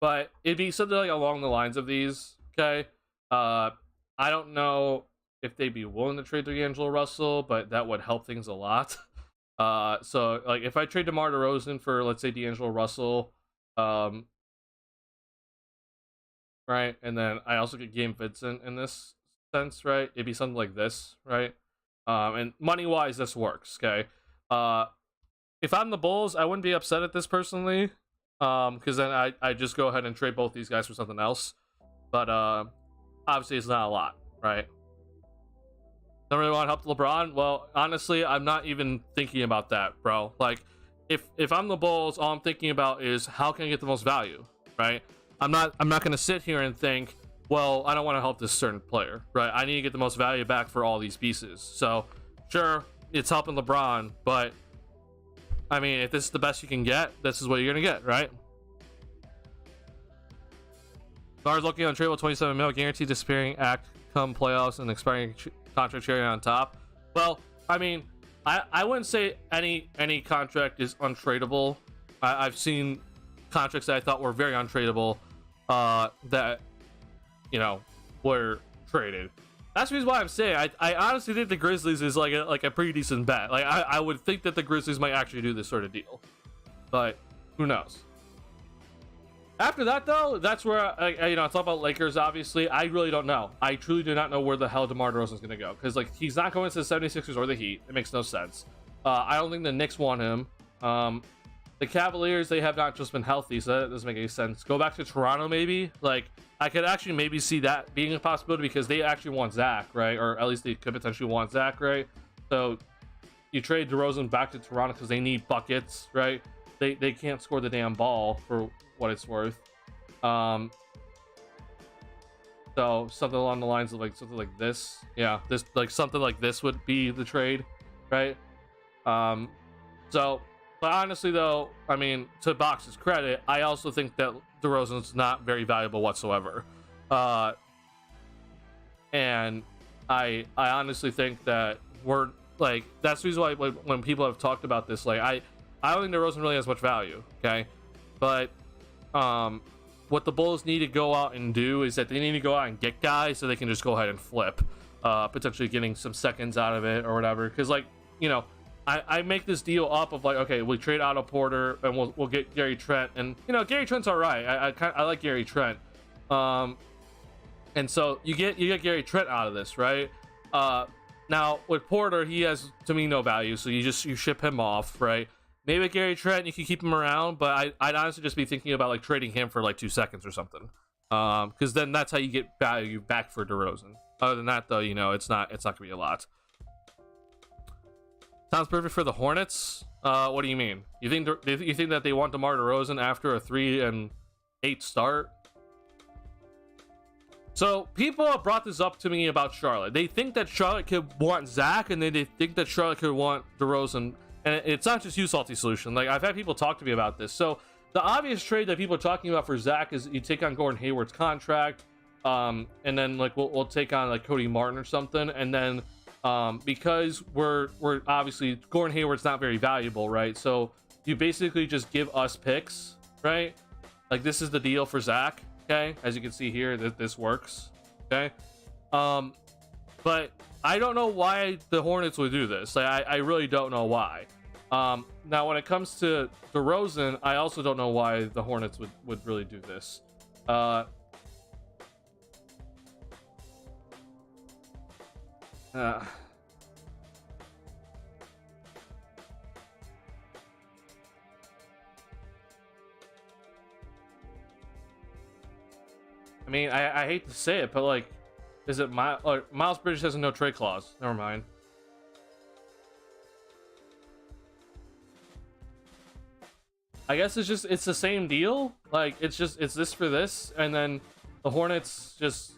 But it'd be something like along the lines of these. Okay, I don't know if they'd be willing to trade D'Angelo Russell, but that would help things a lot. So like if I trade DeMar DeRozan for, let's say, D'Angelo Russell, right, and then I also get Gabe Vincent in this sense, right, it'd be something like this, right, and money wise this works. Okay, if I'm the Bulls, I wouldn't be upset at this personally, because then I just go ahead and trade both these guys for something else, but obviously it's not a lot, right? Don't really want to help LeBron. Well, honestly, I'm not even thinking about that, bro. Like, if I'm the Bulls, all I'm thinking about is how can I get the most value, right? I'm not gonna sit here and think, well, I don't want to help this certain player, right? I need to get the most value back for all these pieces. So, sure, it's helping LeBron, but I mean, if this is the best you can get, this is what you're gonna get, right? Stars looking on trade with 27 mil, guaranteed disappearing act come playoffs and expiring contract cherry on top. Well, I mean, I wouldn't say any contract is untradeable. I've seen contracts that I thought were very untradeable that, you know, were traded. That's the reason why I'm saying I honestly think the Grizzlies is like a pretty decent bet. Like I would think that the Grizzlies might actually do this sort of deal, but who knows? After that, though, that's where I talk about Lakers. Obviously, I really don't know. I truly do not know where the hell DeMar DeRozan is going to go, because like he's not going to the 76ers or the Heat. It makes no sense. I don't think the Knicks want him. The Cavaliers, they have not just been healthy, so that doesn't make any sense. Go back to Toronto, maybe. Like I could actually maybe see that being a possibility, because they actually want Zach, right? Or at least they could potentially want Zach, right? So you trade DeRozan back to Toronto because they need buckets, right? They can't score the damn ball for what it's worth. So something along the lines of like something like this. Yeah, this like something like this would be the trade, right? So, but honestly though, I mean, to Box's credit, I also think that DeRozan's not very valuable whatsoever. And I honestly think that we're like, that's the reason why when people have talked about this, like I don't think DeRozan really has much value, okay? But what the Bulls need to go out and do is that they need to go out and get guys so they can just go ahead and flip, potentially getting some seconds out of it or whatever. Because like, you know, I make this deal up of like, okay, we trade Otto Porter and we'll get Gary Trent, and you know, Gary Trent's all right. I like Gary Trent, and so you get Gary Trent out of this, right? Now with Porter, he has to me no value, so you ship him off, right? Maybe with Gary Trent, you can keep him around, but I'd honestly just be thinking about like trading him for like 2 seconds or something, because then that's how you get value back for DeRozan. Other than that, though, you know, it's not gonna be a lot. Sounds perfect for the Hornets. What do you mean? You think that they want DeMar DeRozan after a 3-8 start? So people have brought this up to me about Charlotte. They think that Charlotte could want Zach, and then they think that Charlotte could want DeRozan. And it's not just you, Salty Solution. Like, I've had people talk to me about this. So the obvious trade that people are talking about for Zach is you take on Gordon Hayward's contract, and then like we'll take on like Cody Martin or something, and then because we're obviously Gordon Hayward's not very valuable, right? So you basically just give us picks, right? Like this is the deal for Zach, okay? As you can see here, this works, okay? But I don't know why the Hornets would do this. Like I really don't know why. Now when it comes to DeRozan, I also don't know why the Hornets would really do this. I mean, I hate to say it, but like, is it Miles Bridges has a no trade clause? Never mind. I guess it's the same deal. Like it's this for this, and then the Hornets just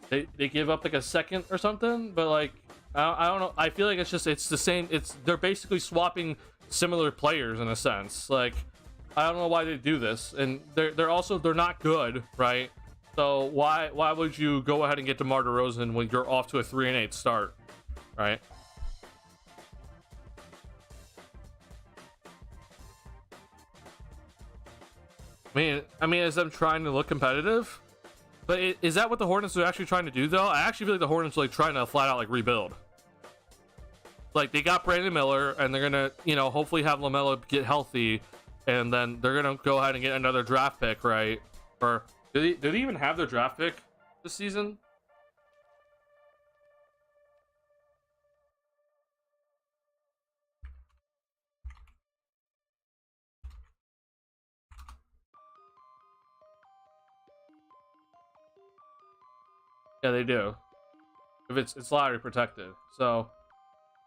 they give up like a second or something. But like I don't know. I feel like it's the same. They're basically swapping similar players in a sense. Like I don't know why they do this, and they're not good, right? So why would you go ahead and get DeMar DeRozan when you're off to a 3-8 start, right? I mean, is them trying to look competitive? But is that what the Hornets are actually trying to do, though? I actually feel like the Hornets are like trying to flat out like rebuild. Like they got Brandon Miller, and they're gonna, you know, hopefully have LaMelo get healthy, and then they're gonna go ahead and get another draft pick, right? Or did they even have their draft pick this season? Yeah, they do. If it's lottery protected, so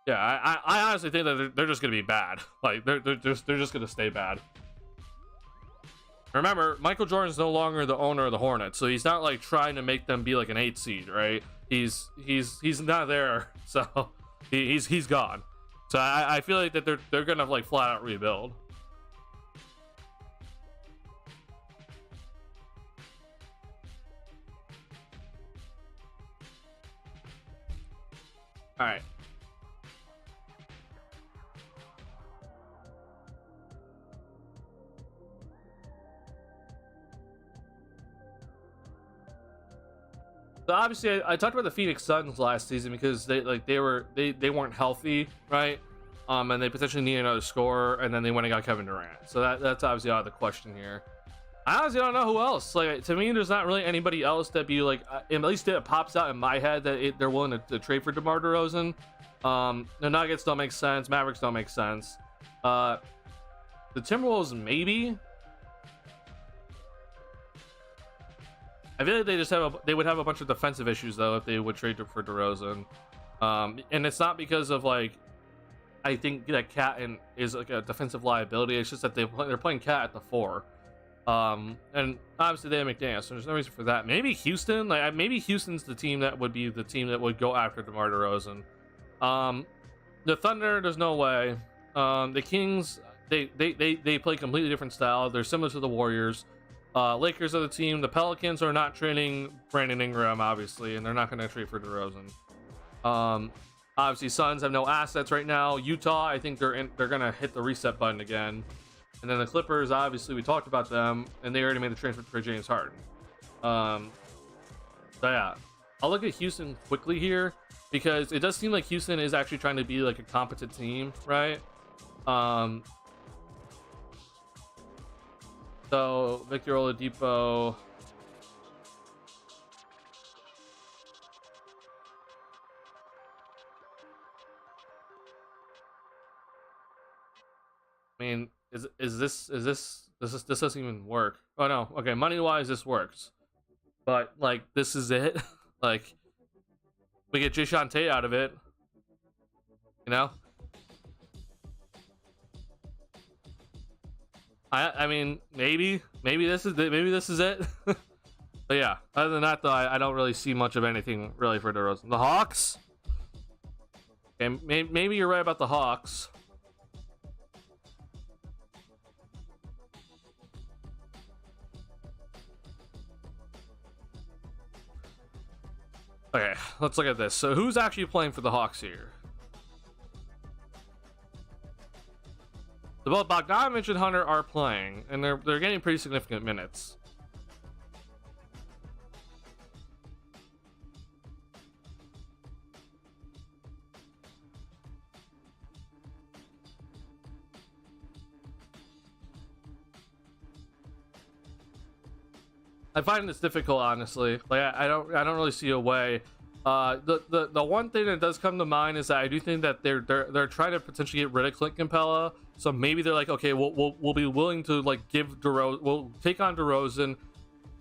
yeah, I honestly think that they're just gonna be bad. Like they're just gonna stay bad. Remember, Michael Jordan's no longer the owner of the Hornets, so he's not like trying to make them be like an 8 seed, right? He's not there, so he's gone. So I feel like that they're gonna like flat out rebuild. All right. So obviously, I talked about the Phoenix Suns last season because they weren't healthy, right? And they potentially need another scorer, and then they went and got Kevin Durant. So that's obviously out of the question here. I honestly don't know who else. Like, to me, there's not really anybody else that be like, at least it pops out in my head that they're willing to trade for DeMar DeRozan. The Nuggets don't make sense. Mavericks don't make sense. The Timberwolves, maybe. I feel like they just they would have a bunch of defensive issues though if they would trade for DeRozan. And it's not because of like, I think that Cat is like a defensive liability. It's just that they're playing Cat at the 4. And obviously they have McDaniels, so there's no reason for that. Maybe Houston, like maybe Houston's the team that would be the team that would go after DeMar DeRozan. The Thunder, there's no way. The Kings, they play completely different style. They're similar to the Warriors. Lakers are the team. The Pelicans are not trading Brandon Ingram, obviously, and they're not going to trade for DeRozan. Obviously, Suns have no assets right now. Utah, I think they're going to hit the reset button again. And then the Clippers, obviously, we talked about them, and they already made the transfer for James Harden. So yeah, I'll look at Houston quickly here because it does seem like Houston is actually trying to be like a competent team, right? So Victor Oladipo. I mean, this doesn't even work. Oh no, okay, money wise this works, but like this is it. Like we get Jason Tate out of it, you know. I mean maybe this is it. But yeah, other than that though, I don't really see much of anything really for DeRozan. The Hawks. Okay, maybe you're right about the Hawks. Okay, let's look at this. So who's actually playing for the Hawks here? Both Bogdanovich and Hunter are playing, and they're getting pretty significant minutes. I find this difficult, honestly. Like I don't really see a way. The one thing that does come to mind is that I do think that they're trying to potentially get rid of Clint Capella. So maybe they're like, okay, we'll be willing to like we'll take on DeRozan,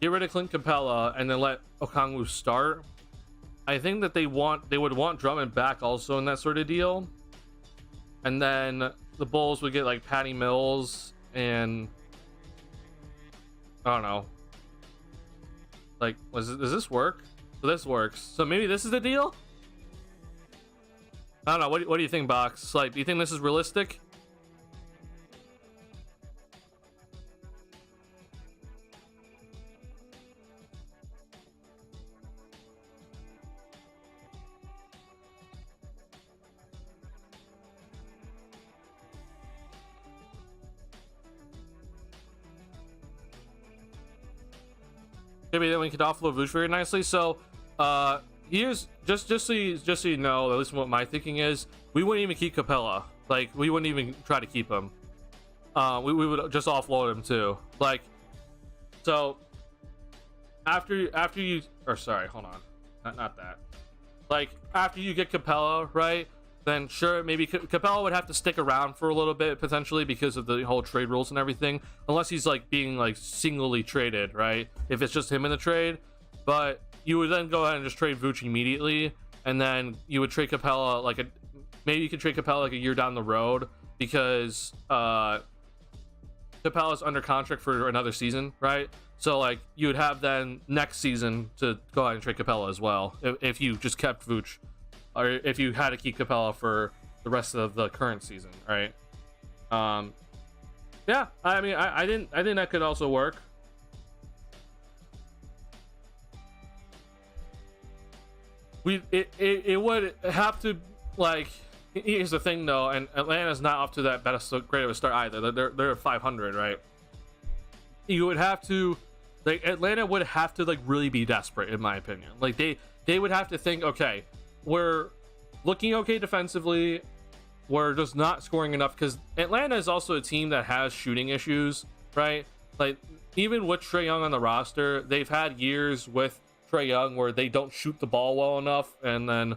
get rid of Clint Capella, and then let Okongwu start. I think that they would want Drummond back also in that sort of deal. And then the Bulls would get like Patty Mills and I don't know. Like, does this work? So this works. So maybe this is the deal? I don't know. What do you think, Box? Like, do you think this is realistic? Maybe then we could offload Vooch very nicely. So here's just so you know, at least what my thinking is, we wouldn't even keep Capella. Like we wouldn't even try to keep him. We would just offload him too. Like so after you, or sorry, hold on, not that. Like after you get Capella, right? Then sure, maybe Capella would have to stick around for a little bit potentially because of the whole trade rules and everything, unless he's like being like singly traded, right? If it's just him in the trade. But you would then go ahead and just trade Vooch immediately, and then you would trade Capella maybe you could trade Capella like a year down the road because Capella's under contract for another season, right? So like you would have then next season to go ahead and trade Capella as well if you just kept Vooch. Or if you had to keep Capella for the rest of the current season, right? Yeah, I mean, I think that could also work. It would have to, like, here's the thing though, and Atlanta's not off to that great of a start either. They're at 500, right? You would have to, like, Atlanta would have to like really be desperate, in my opinion. Like they would have to think, okay, we're looking okay defensively, we're just not scoring enough, because Atlanta is also a team that has shooting issues, right? like even with Trae Young on the roster, they've had years with Trae Young where they don't shoot the ball well enough, and then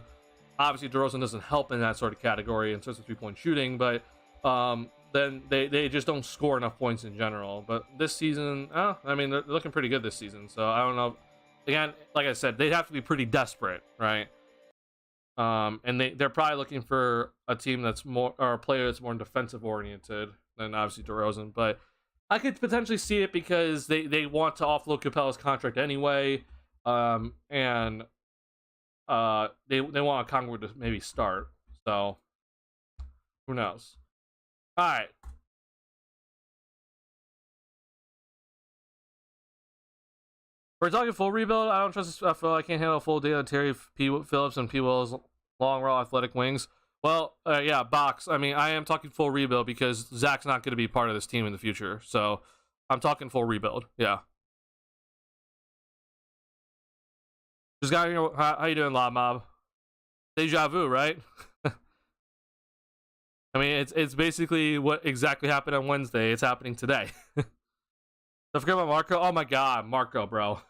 obviously DeRozan doesn't help in that sort of category in terms of 3-point shooting, but then they just don't score enough points in general. But this season, I mean, they're looking pretty good this season, so I don't know. Again, like I said, they'd have to be pretty desperate, right? And they're probably looking for a team that's more, or a player that's more defensive oriented than obviously DeRozan. But I could potentially see it because they want to offload Capella's contract anyway, and they want Okongwu to maybe start. So who knows? All right. We're talking full rebuild. I don't trust this. I feel I can't handle a full day on Terry P. Phillips and P. Will's long, raw, athletic wings. Well, yeah, box. I mean, I am talking full rebuild because Zach's not going to be part of this team in the future. So I'm talking full rebuild. Yeah. Just got here. How you doing, Lob Mob? Deja vu, right? I mean, it's basically what exactly happened on Wednesday. It's happening today. Don't forget about Marco. Oh my God, Marco, bro.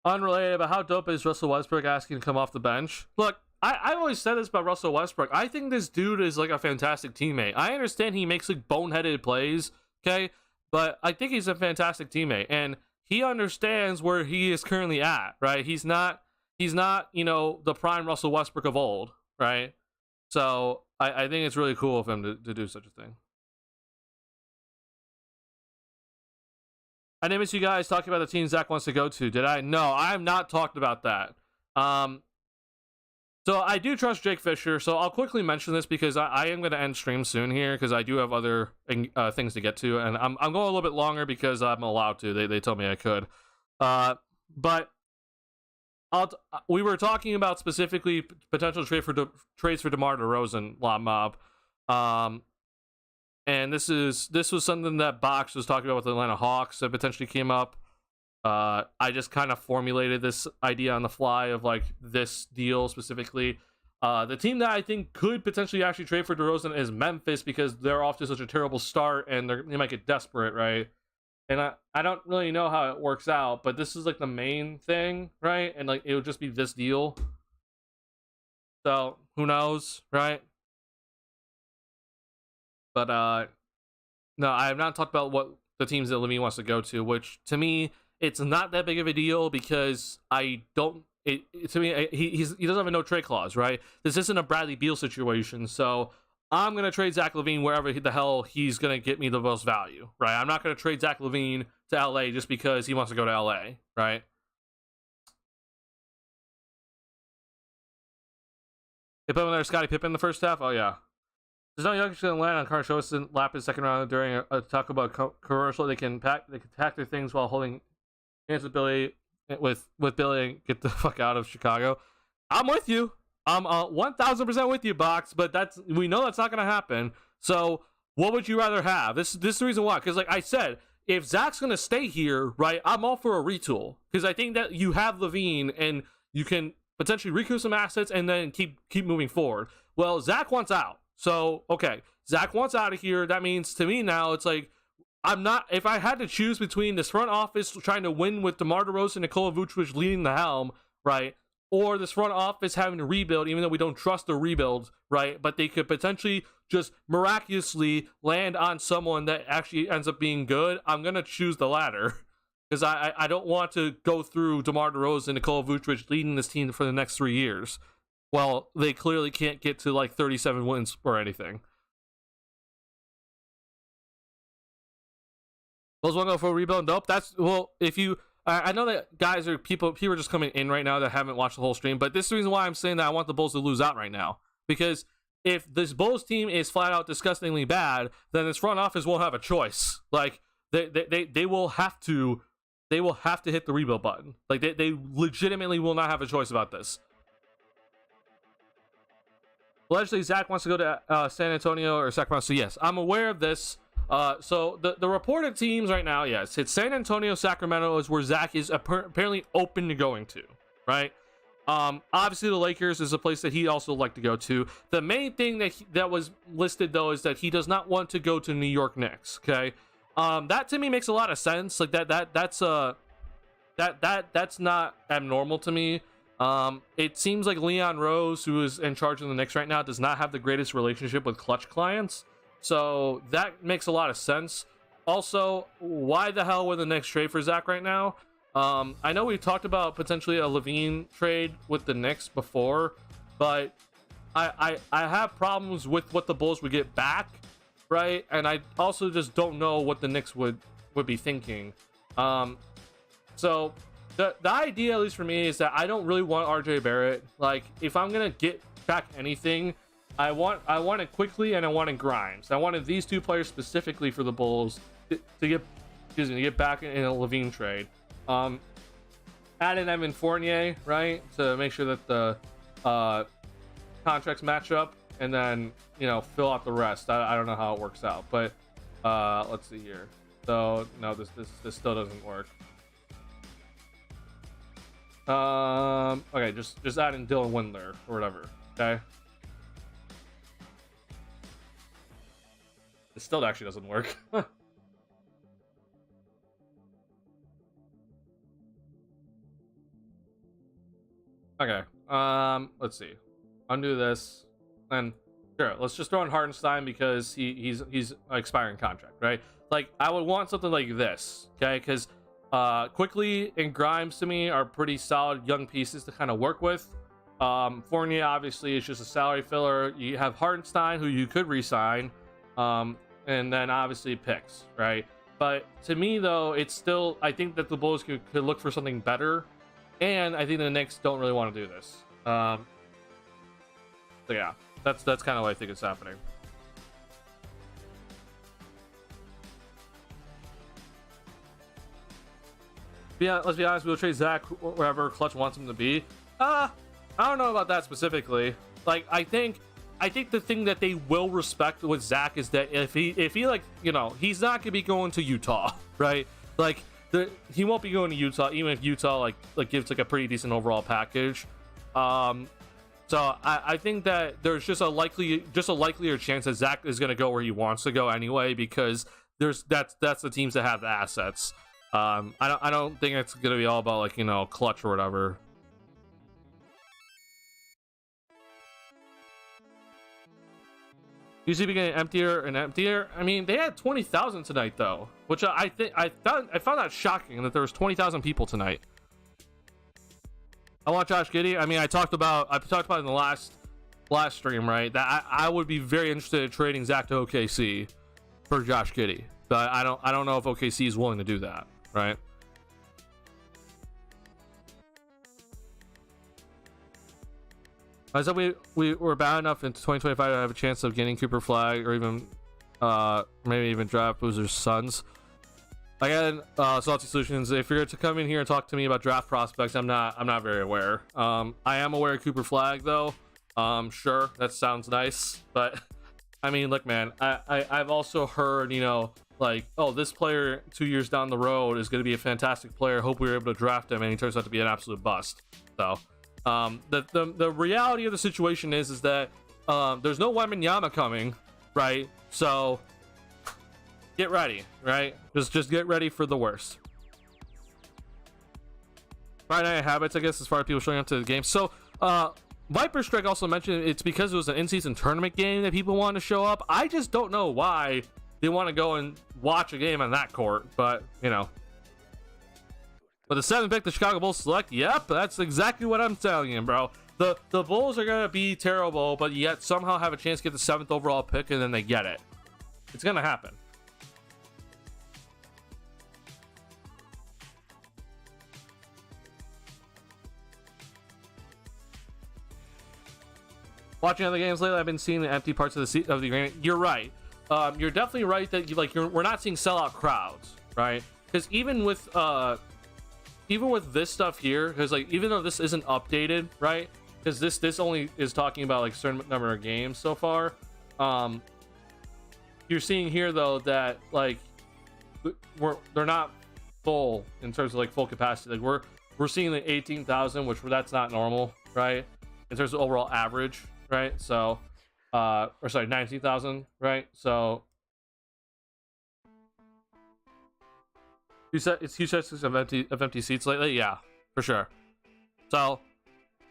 Unrelated, but how dope is Russell Westbrook asking to come off the bench? Look, I always said this about Russell Westbrook. I think this dude is like a fantastic teammate. I understand he makes like boneheaded plays, okay? But I think he's a fantastic teammate, and he understands where he is currently at, right? He's not, you know, the prime Russell Westbrook of old, right? So I think it's really cool of him to do such a thing. I didn't miss you guys talking about the team Zach wants to go to. Did I? No, I have not talked about that. So I do trust Jake Fisher. So I'll quickly mention this because I am going to end stream soon here because I do have other things to get to, and I'm going a little bit longer because I'm allowed to. They told me I could. But we were talking about specifically potential trades for DeMar DeRozan, Lob Mob. And this was something that Box was talking about with the Atlanta Hawks that potentially came up. I just kind of formulated this idea on the fly of like this deal specifically. The team that I think could potentially actually trade for DeRozan is Memphis because they're off to such a terrible start and they might get desperate, right? And I don't really know how it works out, but this is like the main thing, right? And like it would just be this deal. So who knows, right? But no, I have not talked about what the teams that Levine wants to go to, which to me it's not that big of a deal because I don't. He doesn't have a no trade clause, right? This isn't a Bradley Beal situation, so I'm gonna trade Zach LaVine wherever the hell he's gonna get me the most value, right? I'm not gonna trade Zach LaVine to LA just because he wants to go to LA, right? They put him there, Scottie Pippen in the first half. Oh yeah. There's no Jokic going to land on Carson lap his second round during a Taco Bell commercial. They can pack their things while holding hands with Billy and get the fuck out of Chicago. I'm with you. I'm 1000% with you, Box. But we know that's not going to happen. So what would you rather have? This is the reason why. Because like I said, if Zach's going to stay here, right? I'm all for a retool because I think that you have Levine and you can potentially recoup some assets and then keep moving forward. Well, Zach wants out. So, okay, Zach wants out of here. That means to me now, it's like, if I had to choose between this front office trying to win with DeMar DeRozan and Nikola Vucevic leading the helm, right, or this front office having to rebuild, even though we don't trust the rebuild, right, but they could potentially just miraculously land on someone that actually ends up being good, I'm going to choose the latter. Because I don't want to go through DeMar DeRozan and Nikola Vucevic leading this team for the next 3 years. Well, they clearly can't get to like 37 wins or anything. Those want to go for a rebuild? Nope. If you, I know that people are just coming in right now that haven't watched the whole stream, but this is the reason why I'm saying that I want the Bulls to lose out right now. Because if this Bulls team is flat out disgustingly bad, then this front office won't have a choice. Like they will have to hit the rebuild button. Like they legitimately will not have a choice about this. Allegedly, Zach wants to go to San Antonio or Sacramento. So, yes, I'm aware of this. So, the reported teams right now, yes, it's San Antonio, Sacramento is where Zach is apparently open to going to, right? Obviously the Lakers is a place that he also like to go to. The main thing that was listed though is that he does not want to go to New York Knicks. Okay, that to me makes a lot of sense. Like that's not abnormal to me. It seems like Leon Rose, who is in charge of the Knicks right now, does not have the greatest relationship with Clutch clients, so that makes a lot of sense. Also, why the hell would the Knicks trade for Zach right now? I know we've talked about potentially a Levine trade with the Knicks before, but I have problems with what the Bulls would get back, right? And I also just don't know what the Knicks would be thinking. So the idea, at least for me, is that I don't really want RJ Barrett. Like, if I'm gonna get back anything, I want it quickly, and I want it Grimes. I wanted these two players specifically for the Bulls to get back in a Levine trade. Add in Evan Fournier, right, to make sure that the contracts match up, and then, you know, fill out the rest. I don't know how it works out, but let's see here. So no, this still doesn't work. Okay, just add in Dylan Windler or whatever. Okay, it still actually doesn't work. Okay, let's see. Undo this, and sure, let's just throw in Hartenstein because he's an expiring contract, right? Like, I would want something like this, okay? Because Quickly and Grimes to me are pretty solid young pieces to kind of work with. Fournier obviously is just a salary filler. You have Hartenstein, who you could re-sign, and then obviously picks, right? But to me, though, it's still, I think that the Bulls could look for something better. And I think the Knicks don't really want to do this. So yeah, that's kind of what I think is happening. Yeah, let's be honest. We'll trade Zach wherever Clutch wants him to be. I don't know about that specifically. Like, I think the thing that they will respect with Zach is that if he like, you know, he's not gonna be going to Utah, right? Like, he won't be going to Utah, even if Utah like gives like a pretty decent overall package. So I think that there's just a likelier chance that Zach is gonna go where he wants to go anyway, because that's the teams that have the assets. I don't think it's gonna be all about, like, you know, Clutch or whatever. UCB getting emptier and emptier. I mean, they had 20,000 tonight, though, which I found that shocking that there was 20,000 people tonight. I want Josh Giddey. I mean, I talked about it in the last stream, right? That I would be very interested in trading Zach to OKC for Josh Giddey, but I don't know if OKC is willing to do that, right? I said we were bad enough in 2025 to have a chance of getting Cooper Flag, or even maybe even draft Boozer's sons. Again, Salty Solutions, if you're to come in here and talk to me about draft prospects, I'm not very aware. I am aware of Cooper Flag, though. Sure, that sounds nice, but I mean, look, man, I've also heard, you know, like, oh, this player 2 years down the road is going to be a fantastic player. Hope we were able to draft him, and he turns out to be an absolute bust. So the reality of the situation is that there's no Wembanyama coming, right? So get ready, right? Just get ready for the worst. Friday Night Habits, I guess, as far as people showing up to the game. So Viper Strike also mentioned it's because it was an in-season tournament game that people wanted to show up. I just don't know why they want to go and watch a game on that court, but, you know. But the 7th pick, the Chicago Bulls select. Yep, that's exactly what I'm telling you, bro. The Bulls are going to be terrible, but yet somehow have a chance to get the 7th overall pick, and then they get it. It's going to happen. Watching other games lately, I've been seeing the empty parts of the arena. You're right. You're definitely right that we're not seeing sellout crowds, right? Because even with this stuff here, because like even though this isn't updated, right? Because this only is talking about like certain number of games so far. You're seeing here though that like they're not full in terms of like full capacity. Like we're seeing the 18,000, which that's not normal, right? In terms of overall average, right? So, or sorry, 19,000, right? So, it's huge sets of empty seats lately. Yeah, for sure. So,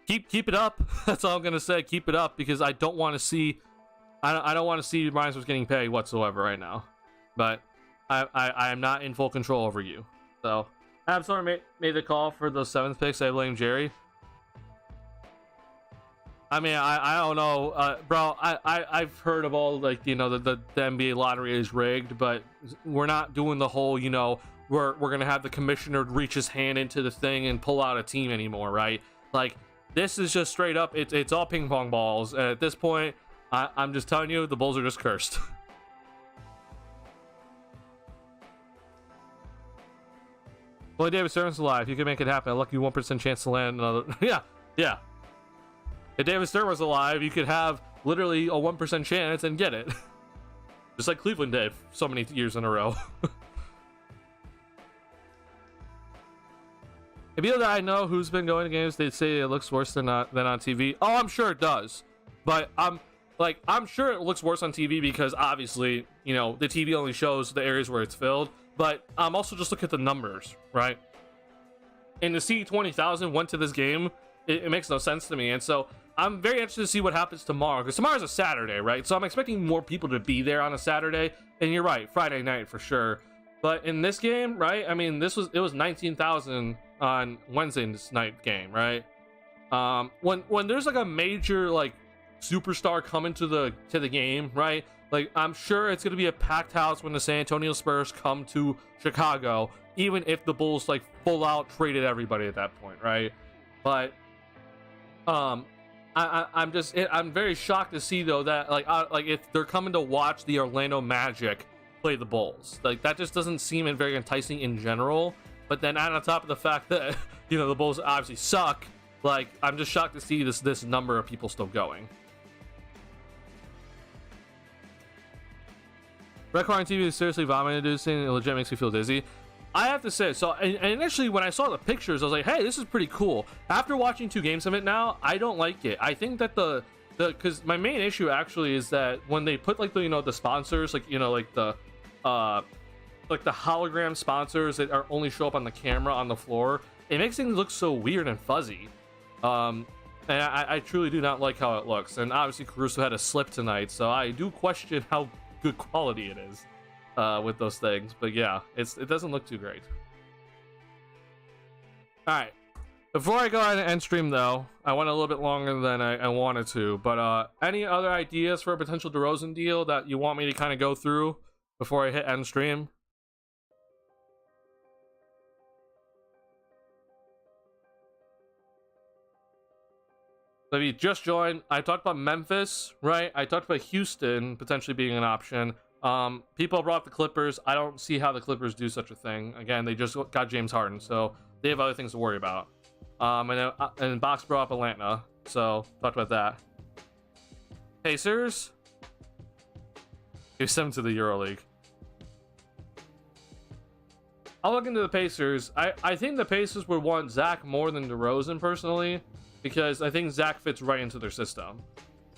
keep it up. That's all I'm gonna say. Keep it up because I don't want to see, I don't want to see Rhinestones getting paid whatsoever right now. But I am not in full control over you. So, Absol made the call for those 7th picks. I blame Jerry. I mean, I don't know, bro. I've heard of all, like, you know, the NBA lottery is rigged, but we're not doing the whole, you know, we're gonna have the commissioner reach his hand into the thing and pull out a team anymore, right? Like, this is just straight up. It's all ping pong balls. And at this point, I'm just telling you, the Bulls are just cursed. Well, David Stern's alive. You can make it happen. A lucky 1% chance to land another. yeah. If David Stern was alive, you could have literally a 1% chance and get it. Just like Cleveland did so many years in a row. If you know that I know who's been going to games, they say it looks worse than on TV. Oh, I'm sure it does. But I'm sure it looks worse on TV because obviously, you know, the TV only shows the areas where it's filled. But also just look at the numbers, right? And to see 20,000 went to this game, it makes no sense to me. And so I'm very interested to see what happens tomorrow, because tomorrow's a Saturday, right? So I'm expecting more people to be there on a Saturday. And you're right, Friday night for sure. But in this game, right? I mean, it was 19,000 on Wednesday's night game, right? When there's like a major like superstar coming to the game, right? Like, I'm sure it's gonna be a packed house when the San Antonio Spurs come to Chicago, even if the Bulls like full out traded everybody at that point, right? But I'm very shocked to see though that like if they're coming to watch the Orlando Magic play the Bulls, like that just doesn't seem very enticing in general. But then add on top of the fact that, you know, the Bulls obviously suck, like I'm just shocked to see this number of people still going. Red car on TV is seriously vomit-inducing. It legit makes me feel dizzy. I have to say, so and initially when I saw the pictures, I was like, hey, this is pretty cool. After watching 2 games of it now, I don't like it. I think that because my main issue actually is that when they put like the, you know, the sponsors, like, you know, like the hologram sponsors that are only show up on the camera on the floor, it makes things look so weird and fuzzy. And I truly do not like how it looks. And obviously Caruso had a slip tonight, so I do question how good quality it is with those things. But yeah, it doesn't look too great. All right, before I go ahead and end stream though, I went a little bit longer than I wanted to, but any other ideas for a potential DeRozan deal that you want me to kind of go through before I hit end stream? So if you just joined, I talked about Memphis, right? I talked about Houston potentially being an option. People brought up the Clippers. I don't see how the Clippers do such a thing. Again, they just got James Harden, so they have other things to worry about. And Box brought up Atlanta, so talked about that. Pacers. Give them to the EuroLeague. I'll look into the Pacers. I think the Pacers would want Zach more than DeRozan personally, because I think Zach fits right into their system.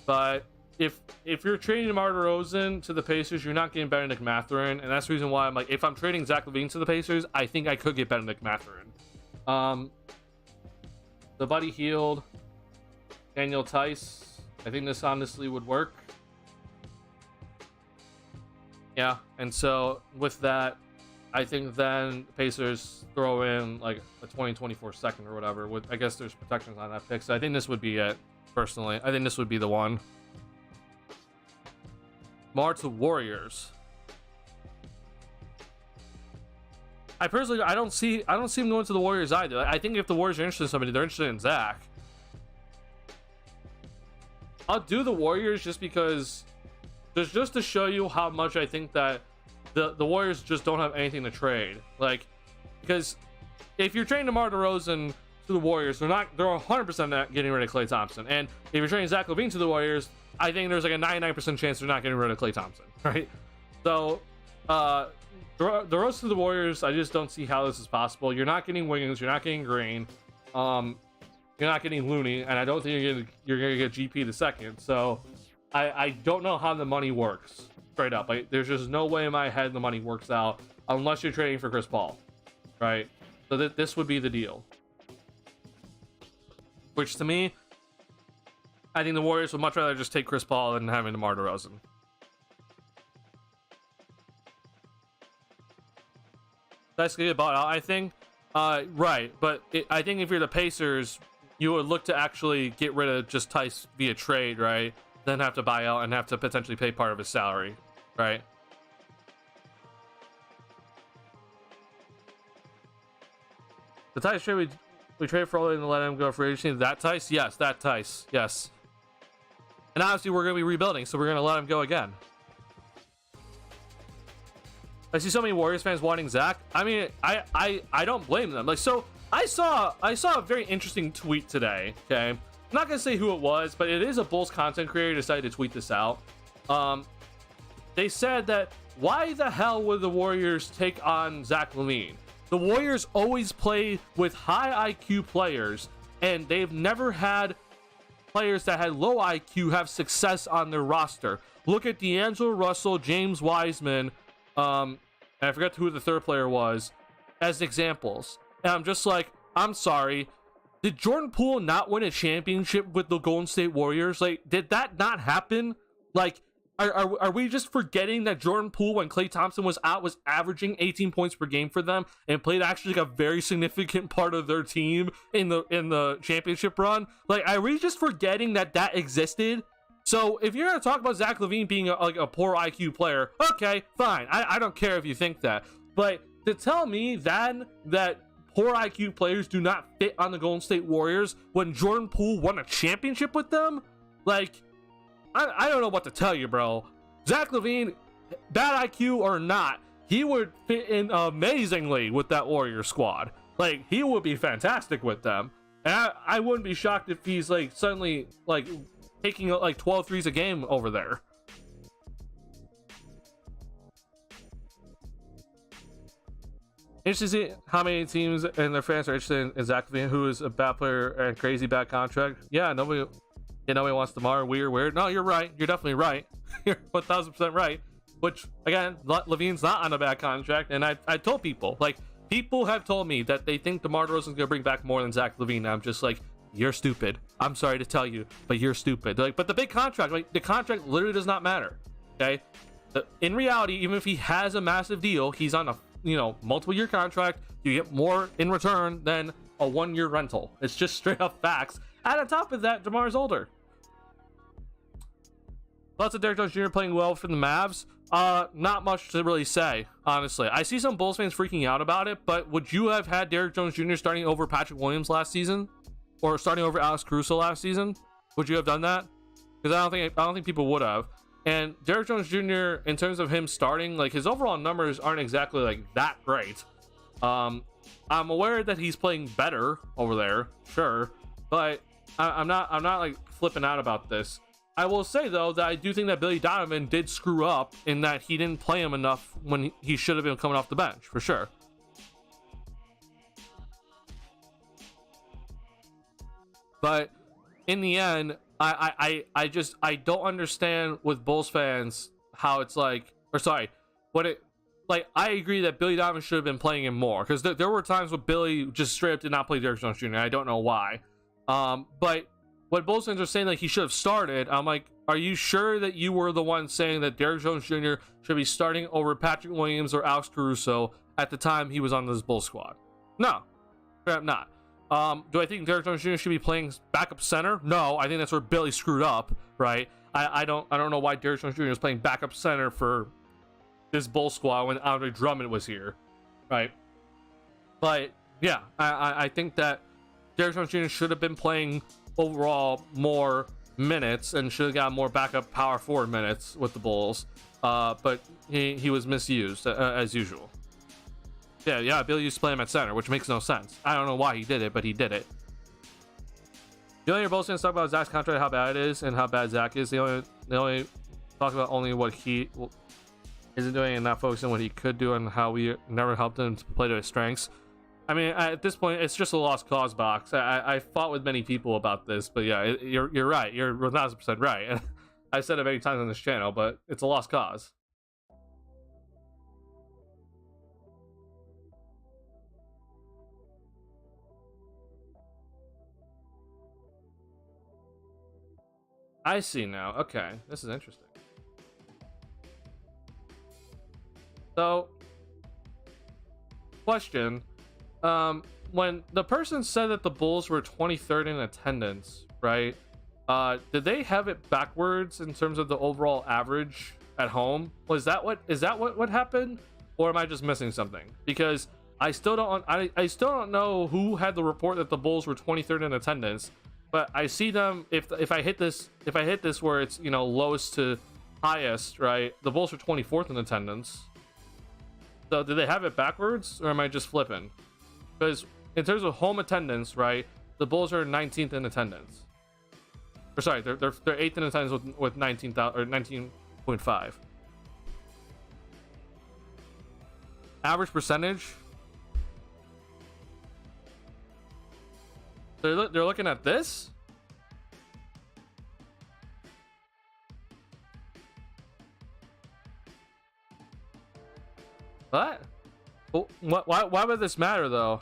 But if you're trading DeMar DeRozan to the Pacers, you're not getting Benedict Mathurin, and that's the reason why I'm like, if I'm trading Zach LaVine to the Pacers, I think I could get Benedict Mathurin. The Buddy Hield, Daniel Tice. I think this honestly would work. Yeah, and so with that, I think then Pacers throw in like a 2024 second or whatever. I guess there's protections on that pick, so I think this would be it. Personally, I think this would be the one. More to Warriors. I don't see him going to the Warriors either. I think if the Warriors are interested in somebody, they're interested in Zach. I'll do the Warriors just because, just to show you how much I think that the Warriors just don't have anything to trade. Like, because if you're trading DeMar DeRozan to the Warriors, they're 100% not getting rid of Klay Thompson. And if you're trading Zach LaVine to the Warriors, I think there's like a 99% chance they're not getting rid of Klay Thompson, right? So, DeRozan to the Warriors, I just don't see how this is possible. You're not getting Wiggins, you're not getting Green. You you're not getting Looney, and I don't think you're gonna get GP the second. So I don't know how the money works straight up. Like, there's just no way in my head the money works out unless you're trading for Chris Paul, right? So this would be the deal. Which to me, I think the Warriors would much rather just take Chris Paul than having DeMar DeRozan. That's gonna get bought out, I think. Right, but I think if you're the Pacers, you would look to actually get rid of just Tice via trade, right? Then have to buy out and have to potentially pay part of his salary, right? The Tice trade we traded for all and let him go for agency. That Tice? Yes, that Tice. Yes. And obviously we're going to be rebuilding, so we're going to let him go again. I see so many Warriors fans wanting Zach. I mean, I don't blame them. Like, so I saw a very interesting tweet today. Okay, I'm not gonna say who it was, but it is a Bulls content creator decided to tweet this out. They said that why the hell would the Warriors take on Zach LaVine? The Warriors always play with high IQ players, and they've never had players that had low IQ have success on their roster. Look at D'Angelo Russell, James Wiseman. And I forgot who the third player was as examples. And I'm just like, I'm sorry. Did Jordan Poole not win a championship with the Golden State Warriors? Like, did that not happen? Like, are we just forgetting that Jordan Poole, when Klay Thompson was out, was averaging 18 points per game for them and played actually like a very significant part of their team in the championship run? Like, are we just forgetting that existed? So if you're going to talk about Zach LaVine being a poor IQ player, okay, fine. I don't care if you think that. But to tell me then that poor IQ players do not fit on the Golden State Warriors when Jordan Poole won a championship with them, like, I don't know what to tell you, bro. Zach LaVine, bad IQ or not, he would fit in amazingly with that Warrior squad. Like, he would be fantastic with them. And I wouldn't be shocked if he's like suddenly like taking like 12 threes a game over there. Interesting to see how many teams and their fans are interested in Zach LaVine, who is a bad player and crazy bad contract. Yeah, nobody wants DeMar. Weird. No, you're right. You're definitely right. You're 1000% right. Which, again, LaVine's not on a bad contract. And I told people, like, people have told me that they think DeMar DeRozan's going to bring back more than Zach LaVine. And I'm just like, you're stupid. I'm sorry to tell you, but you're stupid. Like, but the big contract, like, the contract literally does not matter. Okay? In reality, even if he has a massive deal, he's on a, multiple year contract. You get more in return than a 1 year rental. It's just straight up facts. And on top of that, DeMar's older. Lots of Derrick Jones Jr. playing well for the Mavs. Not much to really say, honestly. I see some Bulls fans freaking out about it, but would you have had Derrick Jones Jr. starting over Patrick Williams last season, or starting over Alex Caruso last season? Would you have done that? Because I don't think people would have. And Derrick Jones Jr., in terms of him starting, like, his overall numbers aren't exactly like that great. I'm aware that he's playing better over there, sure, but I'm not like flipping out about this. I will say though that I do think that Billy Donovan did screw up in that he didn't play him enough when he should have been coming off the bench, for sure. But in the end, I don't understand with Bulls fans how it's like, or sorry, I agree that Billy Donovan should have been playing him more, because there were times when Billy just straight up did not play Derrick Jones Jr. I don't know why. But when Bulls fans are saying like he should have started, I'm like, are you sure that you were the one saying that Derrick Jones Jr. should be starting over Patrick Williams or Alex Caruso at the time he was on this Bulls squad? No, I'm not. Do I think Derrick Jones Jr. should be playing backup center? No, I think that's where Billy screwed up, right? I don't know why Derrick Jones Jr. is playing backup center for this Bulls squad when Andre Drummond was here, right? But yeah, I think that Derrick Jones Jr. should have been playing overall more minutes and should have got more backup power forward minutes with the Bulls, but he was misused as usual. Yeah, Billy used to play him at center, which makes no sense. I don't know why he did it, but he did it. The only Bulls fans talk about Zach's contract, how bad it is, and how bad Zach is. They only talk about only what he isn't doing and not focusing on what he could do and how we never helped him to play to his strengths. I mean, at this point, it's just a lost cause box. I fought with many people about this, but yeah, you're right. You're 1000% right. I've said it many times on this channel, but it's a lost cause. I see now. Okay, this is interesting. So, question. When the person said that the Bulls were 23rd in attendance, right? Did they have it backwards in terms of the overall average at home? Is that what happened? Or am I just missing something? Because I still don't know who had the report that the Bulls were 23rd in attendance. But I see them, if I hit this where it's, you know, lowest to highest, right? The Bulls are 24th in attendance. So did they have it backwards, or am I just flipping? Because in terms of home attendance, right, the Bulls are 19th in attendance. Or sorry, they're 8th in attendance with 19,000 or 19.5. Average percentage. They're looking at this. What? Why would this matter though?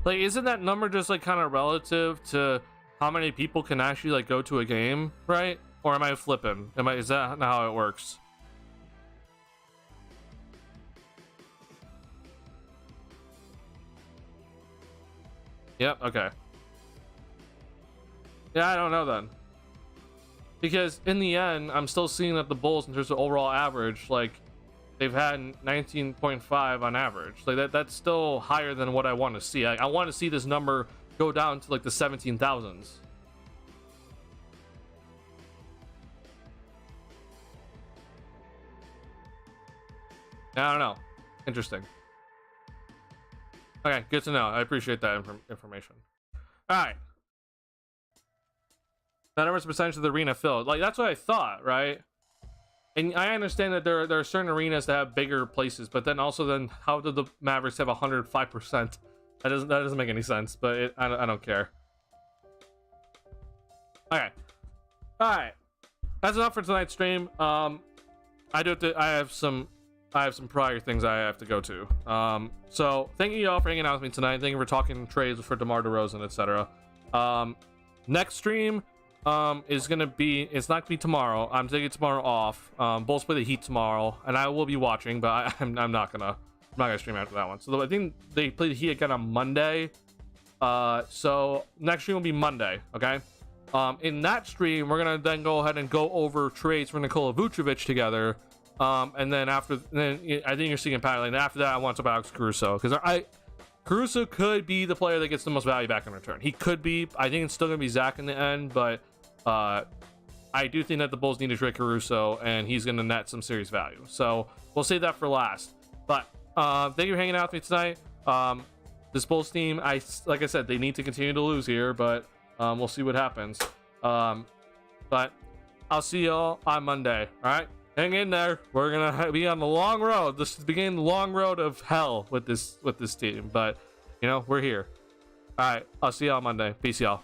Like, isn't that number just like kind of relative to how many people can actually like go to a game, right? Or am I flipping? Is that not how it works? Yep, okay. Yeah, I don't know then. Because in the end, I'm still seeing that the Bulls, in terms of overall average, like, they've had 19.5 on average. Like, that's still higher than what I want to see. I want to see this number go down to, like, the 17,000s. I don't know. Interesting. Okay, good to know. I appreciate that information. All right. The numbers percentage of the arena filled. Like, that's what I thought, right? And I understand that there are certain arenas that have bigger places, but then how did the Mavericks have 105%? That doesn't make any sense. But I don't care. Okay. All right. That's enough for tonight's stream. I have some prior things I have to go to. So thank you all for hanging out with me tonight. Thank you for talking trades for DeMar DeRozan, etc. Next stream is gonna be, it's not gonna be tomorrow. I'm taking tomorrow off. Bulls play the Heat tomorrow, and I will be watching, but I'm not gonna stream after that one. So I think they play the Heat again on Monday. So next stream will be Monday. Okay. In that stream, we're gonna then go ahead and go over trades for Nikola Vucevic together. And then I think you're seeing a pattern. Like, after that, I want to talk about Alex Caruso, because Caruso could be the player that gets the most value back in return. He could be. I think it's still gonna be Zach in the end, but I do think that the Bulls need to trade Caruso, and he's gonna net some serious value. So we'll save that for last. But thank you for hanging out with me tonight. This Bulls team, like I said, they need to continue to lose here, but we'll see what happens. But I'll see y'all on Monday. All right. Hang in there. We're gonna be on the long road. This is beginning the long road of hell with this team, but you know, we're here. All right, I'll see y'all Monday. Peace, y'all.